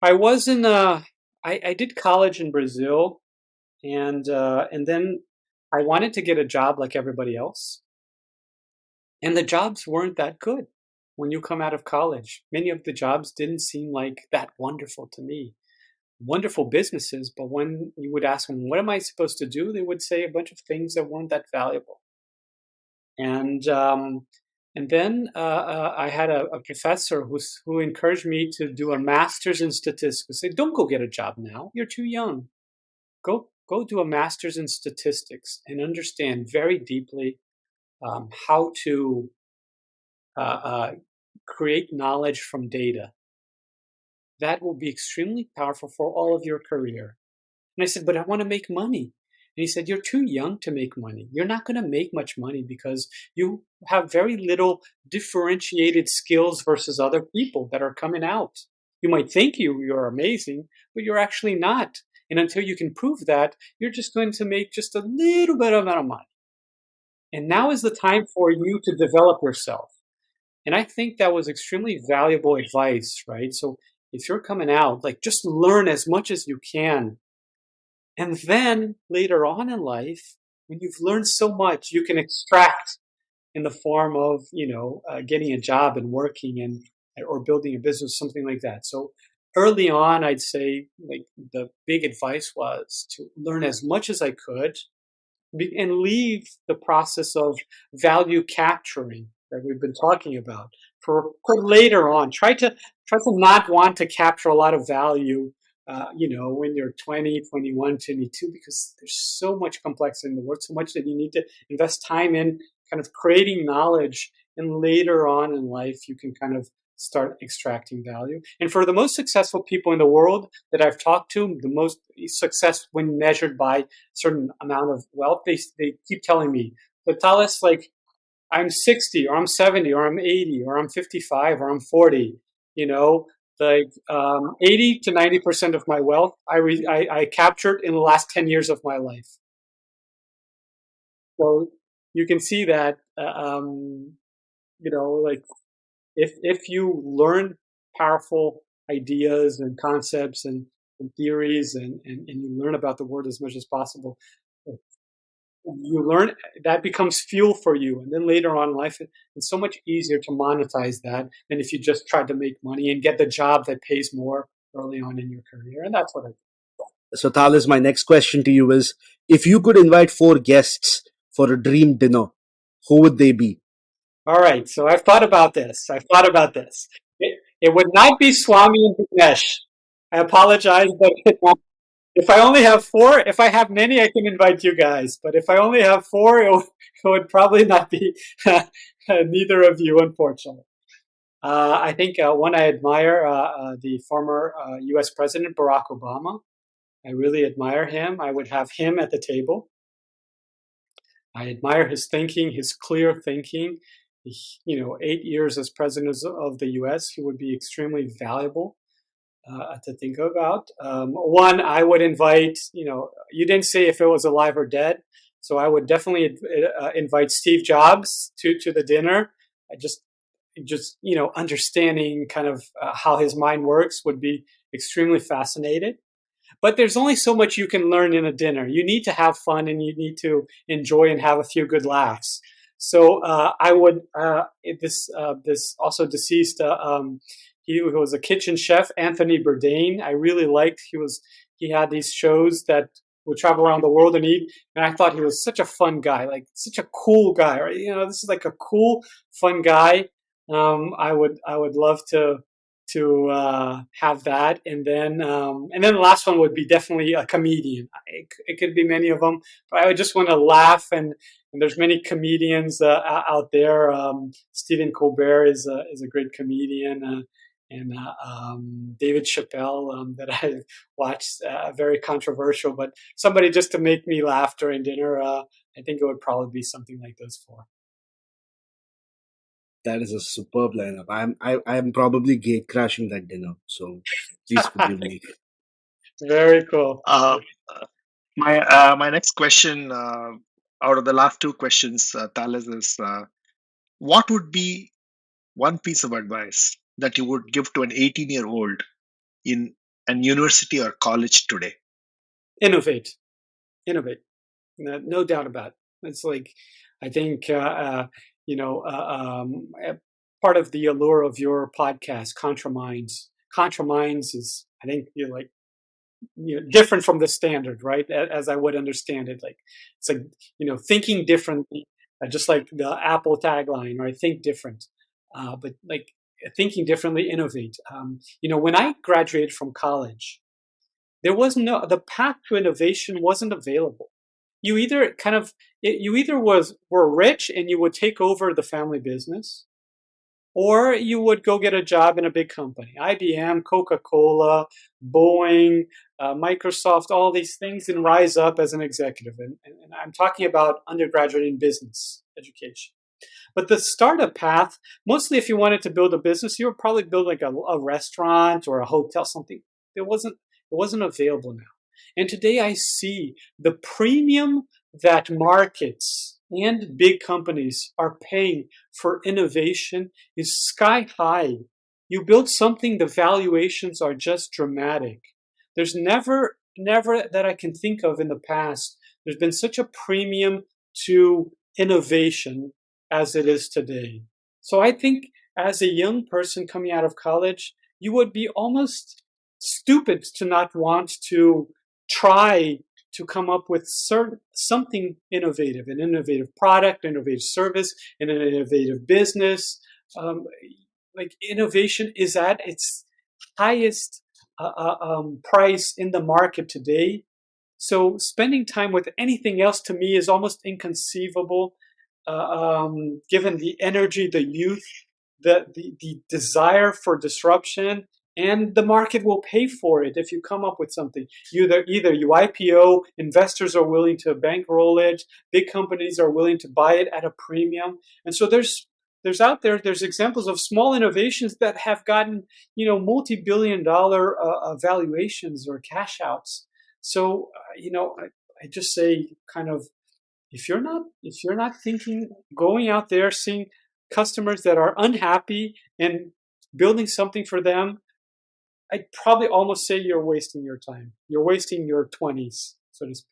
I was I did college in Brazil, and then I wanted to get a job like everybody else, and the jobs weren't that good. When you come out of college, many of the jobs didn't seem like that wonderful to me. Wonderful businesses, but when you would ask them, what am I supposed to do? They would say a bunch of things that weren't that valuable. And then I had a professor who encouraged me to do a master's in statistics. Say, don't go get a job now. You're too young. Go do a master's in statistics and understand very deeply how to create knowledge from data. That will be extremely powerful for all of your career. And I said, but I want to make money. And he said, you're too young to make money. You're not going to make much money because you have very little differentiated skills versus other people that are coming out. You might think you're amazing, but you're actually not. And until you can prove that, you're just going to make just a little bit amount of money. And now is the time for you to develop yourself. And I think that was extremely valuable advice, right? So if you're coming out, like, just learn as much as you can. And then later on in life, when you've learned so much, you can extract in the form of, getting a job and working or building a business, something like that. So early on, I'd say, like, the big advice was to learn as much as I could and leave the process of value capturing that we've been talking about for later on. Try to not want to capture a lot of value, when you're 20, 21, 22, because there's so much complexity in the world, so much that you need to invest time in kind of creating knowledge. And later on in life, you can kind of start extracting value. And for the most successful people in the world that I've talked to, the most success when measured by certain amount of wealth, they keep telling me, but Thales, like, I'm 60 or I'm 70 or I'm 80 or I'm 55 or I'm 40, like 80 to 90% of my wealth I captured in the last 10 years of my life. So you can see that, like, if you learn powerful ideas and concepts and theories and you learn about the world as much as possible, you learn that becomes fuel for you. And then later on in life, it's so much easier to monetize that than if you just tried to make money and get the job that pays more early on in your career. And that's what I do. So, Thales, my next question to you is, if you could invite 4 guests for a dream dinner, who would they be? All right. So I've thought about this. It would not be Swami and Vignesh. I apologize, but If I only have four, if I have many, I can invite you guys. But if I only have four, it would probably not be neither of you, unfortunately. I think one I admire, the former U.S. President Barack Obama. I really admire him. I would have him at the table. I admire his thinking, his clear thinking. 8 years as president of the U.S., he would be extremely valuable to think about. One, I would invite, you didn't say if it was alive or dead, so I would definitely invite Steve Jobs to the dinner. I just understanding kind of how his mind works would be extremely fascinated. But there's only so much you can learn in a dinner. You need to have fun and you need to enjoy and have a few good laughs. So I would this also deceased. He was a kitchen chef, Anthony Bourdain. I really liked. He had these shows that would travel around the world and eat, and I thought he was such a fun guy, like such a cool guy. Right? This is like a cool, fun guy. I would love to have that, and then the last one would be definitely a comedian. It could be many of them, but I would just want to laugh, and there's many comedians out there. Stephen Colbert is a great comedian, and David Chappelle that I watched, very controversial, but somebody just to make me laugh during dinner. I think it would probably be something like those four. That is a superb lineup. I'm probably gate crashing that dinner, so please forgive me. Very cool. My next question, out of the last two questions, Thales, is what would be one piece of advice that you would give to an 18-year-old in an university or college today? Innovate. No doubt about it. It's like, I think, part of the allure of your podcast, Contra Minds. Contra Minds is, I think, different from the standard, right? As I would understand it, like it's like thinking differently, just like the Apple tagline, right? Think different, but like thinking differently, innovate. When I graduated from college, there was the path to innovation wasn't available. You either were rich and you would take over the family business, or you would go get a job in a big company, IBM, Coca-Cola, Boeing, Microsoft, all these things, and rise up as an executive. And I'm talking about undergraduate in business education. But the startup path, mostly if you wanted to build a business, you would probably build like a restaurant or a hotel, something. It wasn't available now. And today I see the premium that markets and big companies are paying for innovation is sky high. You build something, the valuations are just dramatic. There's never that I can think of in the past, there's been such a premium to innovation as it is today. So I think as a young person coming out of college, you would be almost stupid to not want to try to come up with something innovative, an innovative product, innovative service, and an innovative business. Like innovation is at its highest price in the market today. So spending time with anything else to me is almost inconceivable, given the energy, the youth, the desire for disruption, and the market will pay for it if you come up with something. Either you IPO, investors are willing to bankroll it, big companies are willing to buy it at a premium, and so there's examples of small innovations that have gotten multi-billion-dollar valuations or cash outs. So I just say kind of, if you're not thinking, going out there, seeing customers that are unhappy and building something for them, I'd probably almost say you're wasting your time. You're wasting your 20s, so to speak.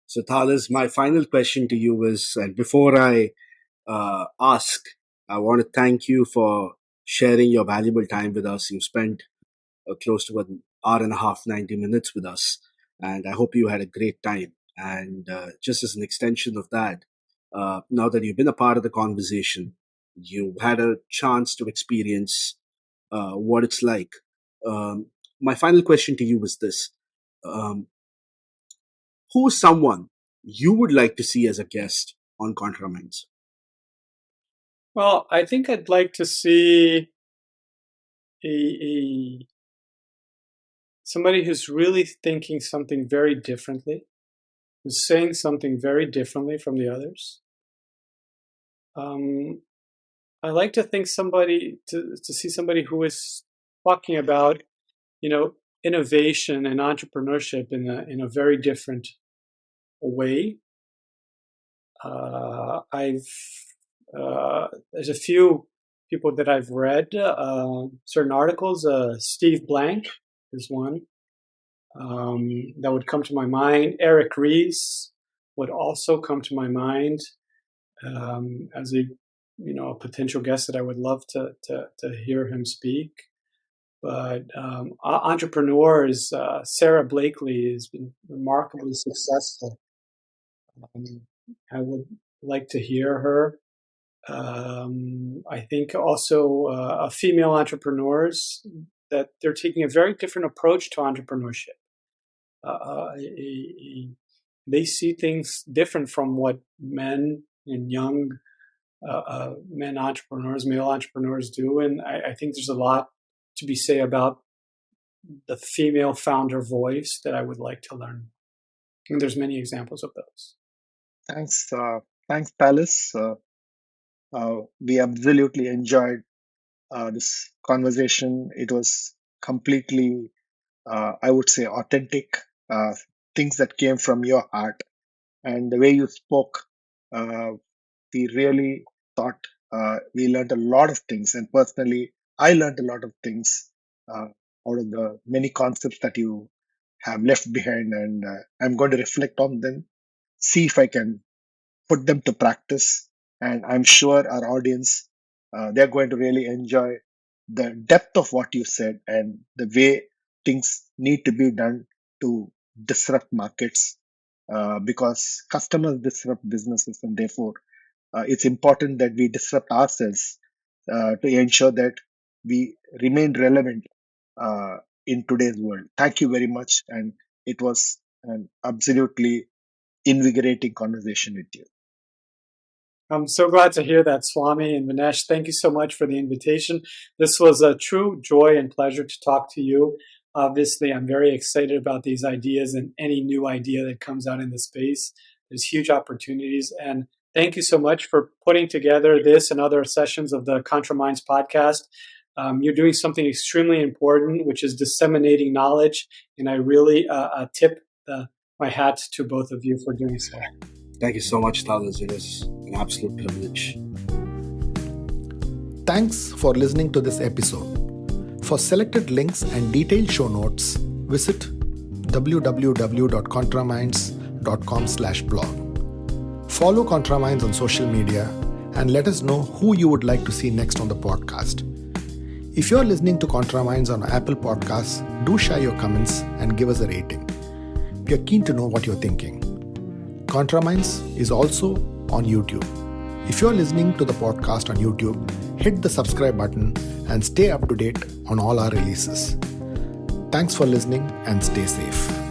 So, Thales, my final question to you is, and before I ask, I want to thank you for sharing your valuable time with us. You spent close to an hour and a half, 90 minutes with us, and I hope you had a great time. And just as an extension of that, now that you've been a part of the conversation, you had a chance to experience what it's like. my final question to you was this. Who's someone you would like to see as a guest on ContraMinds? Well, I think I'd like to see somebody who's really thinking something very differently, who's saying something very differently from the others. I like to think to see somebody who is talking about, innovation and entrepreneurship in a very different way. There's a few people that I've read certain articles. Steve Blank is one that would come to my mind. Eric Ries would also come to my mind as a potential guest that I would love to hear him speak. But entrepreneurs, Sarah Blakely has been remarkably successful. I would like to hear her. I think also female entrepreneurs, that they're taking a very different approach to entrepreneurship. They see things different from what men and young male entrepreneurs do. And I think there's a lot to be said about the female founder voice that I would like to learn. And there's many examples of those. Thanks, Thales. We absolutely enjoyed this conversation. It was completely, I would say, authentic, things that came from your heart. And the way you spoke, we really thought we learned a lot of things. And personally, I learned a lot of things out of the many concepts that you have left behind. And I'm going to reflect on them, see if I can put them to practice. And I'm sure our audience, they're going to really enjoy the depth of what you said and the way things need to be done to disrupt markets, because customers disrupt businesses, and therefore it's important that we disrupt ourselves to ensure that we remain relevant in today's world. Thank you very much. And it was an absolutely invigorating conversation with you. I'm so glad to hear that, Swami and Vignesh. Thank you so much for the invitation. This was a true joy and pleasure to talk to you. Obviously, I'm very excited about these ideas and any new idea that comes out in the space. There's huge opportunities. And thank you so much for putting together this and other sessions of the ContraMinds podcast. You're doing something extremely important, which is disseminating knowledge. And I really tip my hat to both of you for doing so. Thank you so much, Thales. It was an absolute privilege. Thanks for listening to this episode. For selected links and detailed show notes, visit www.contraminds.com/blog. Follow ContraMinds on social media and let us know who you would like to see next on the podcast. If you're listening to ContraMinds on Apple Podcasts, do share your comments and give us a rating. We are keen to know what you're thinking. ContraMinds is also on YouTube. If you're listening to the podcast on YouTube, hit the subscribe button and stay up to date on all our releases. Thanks for listening and stay safe.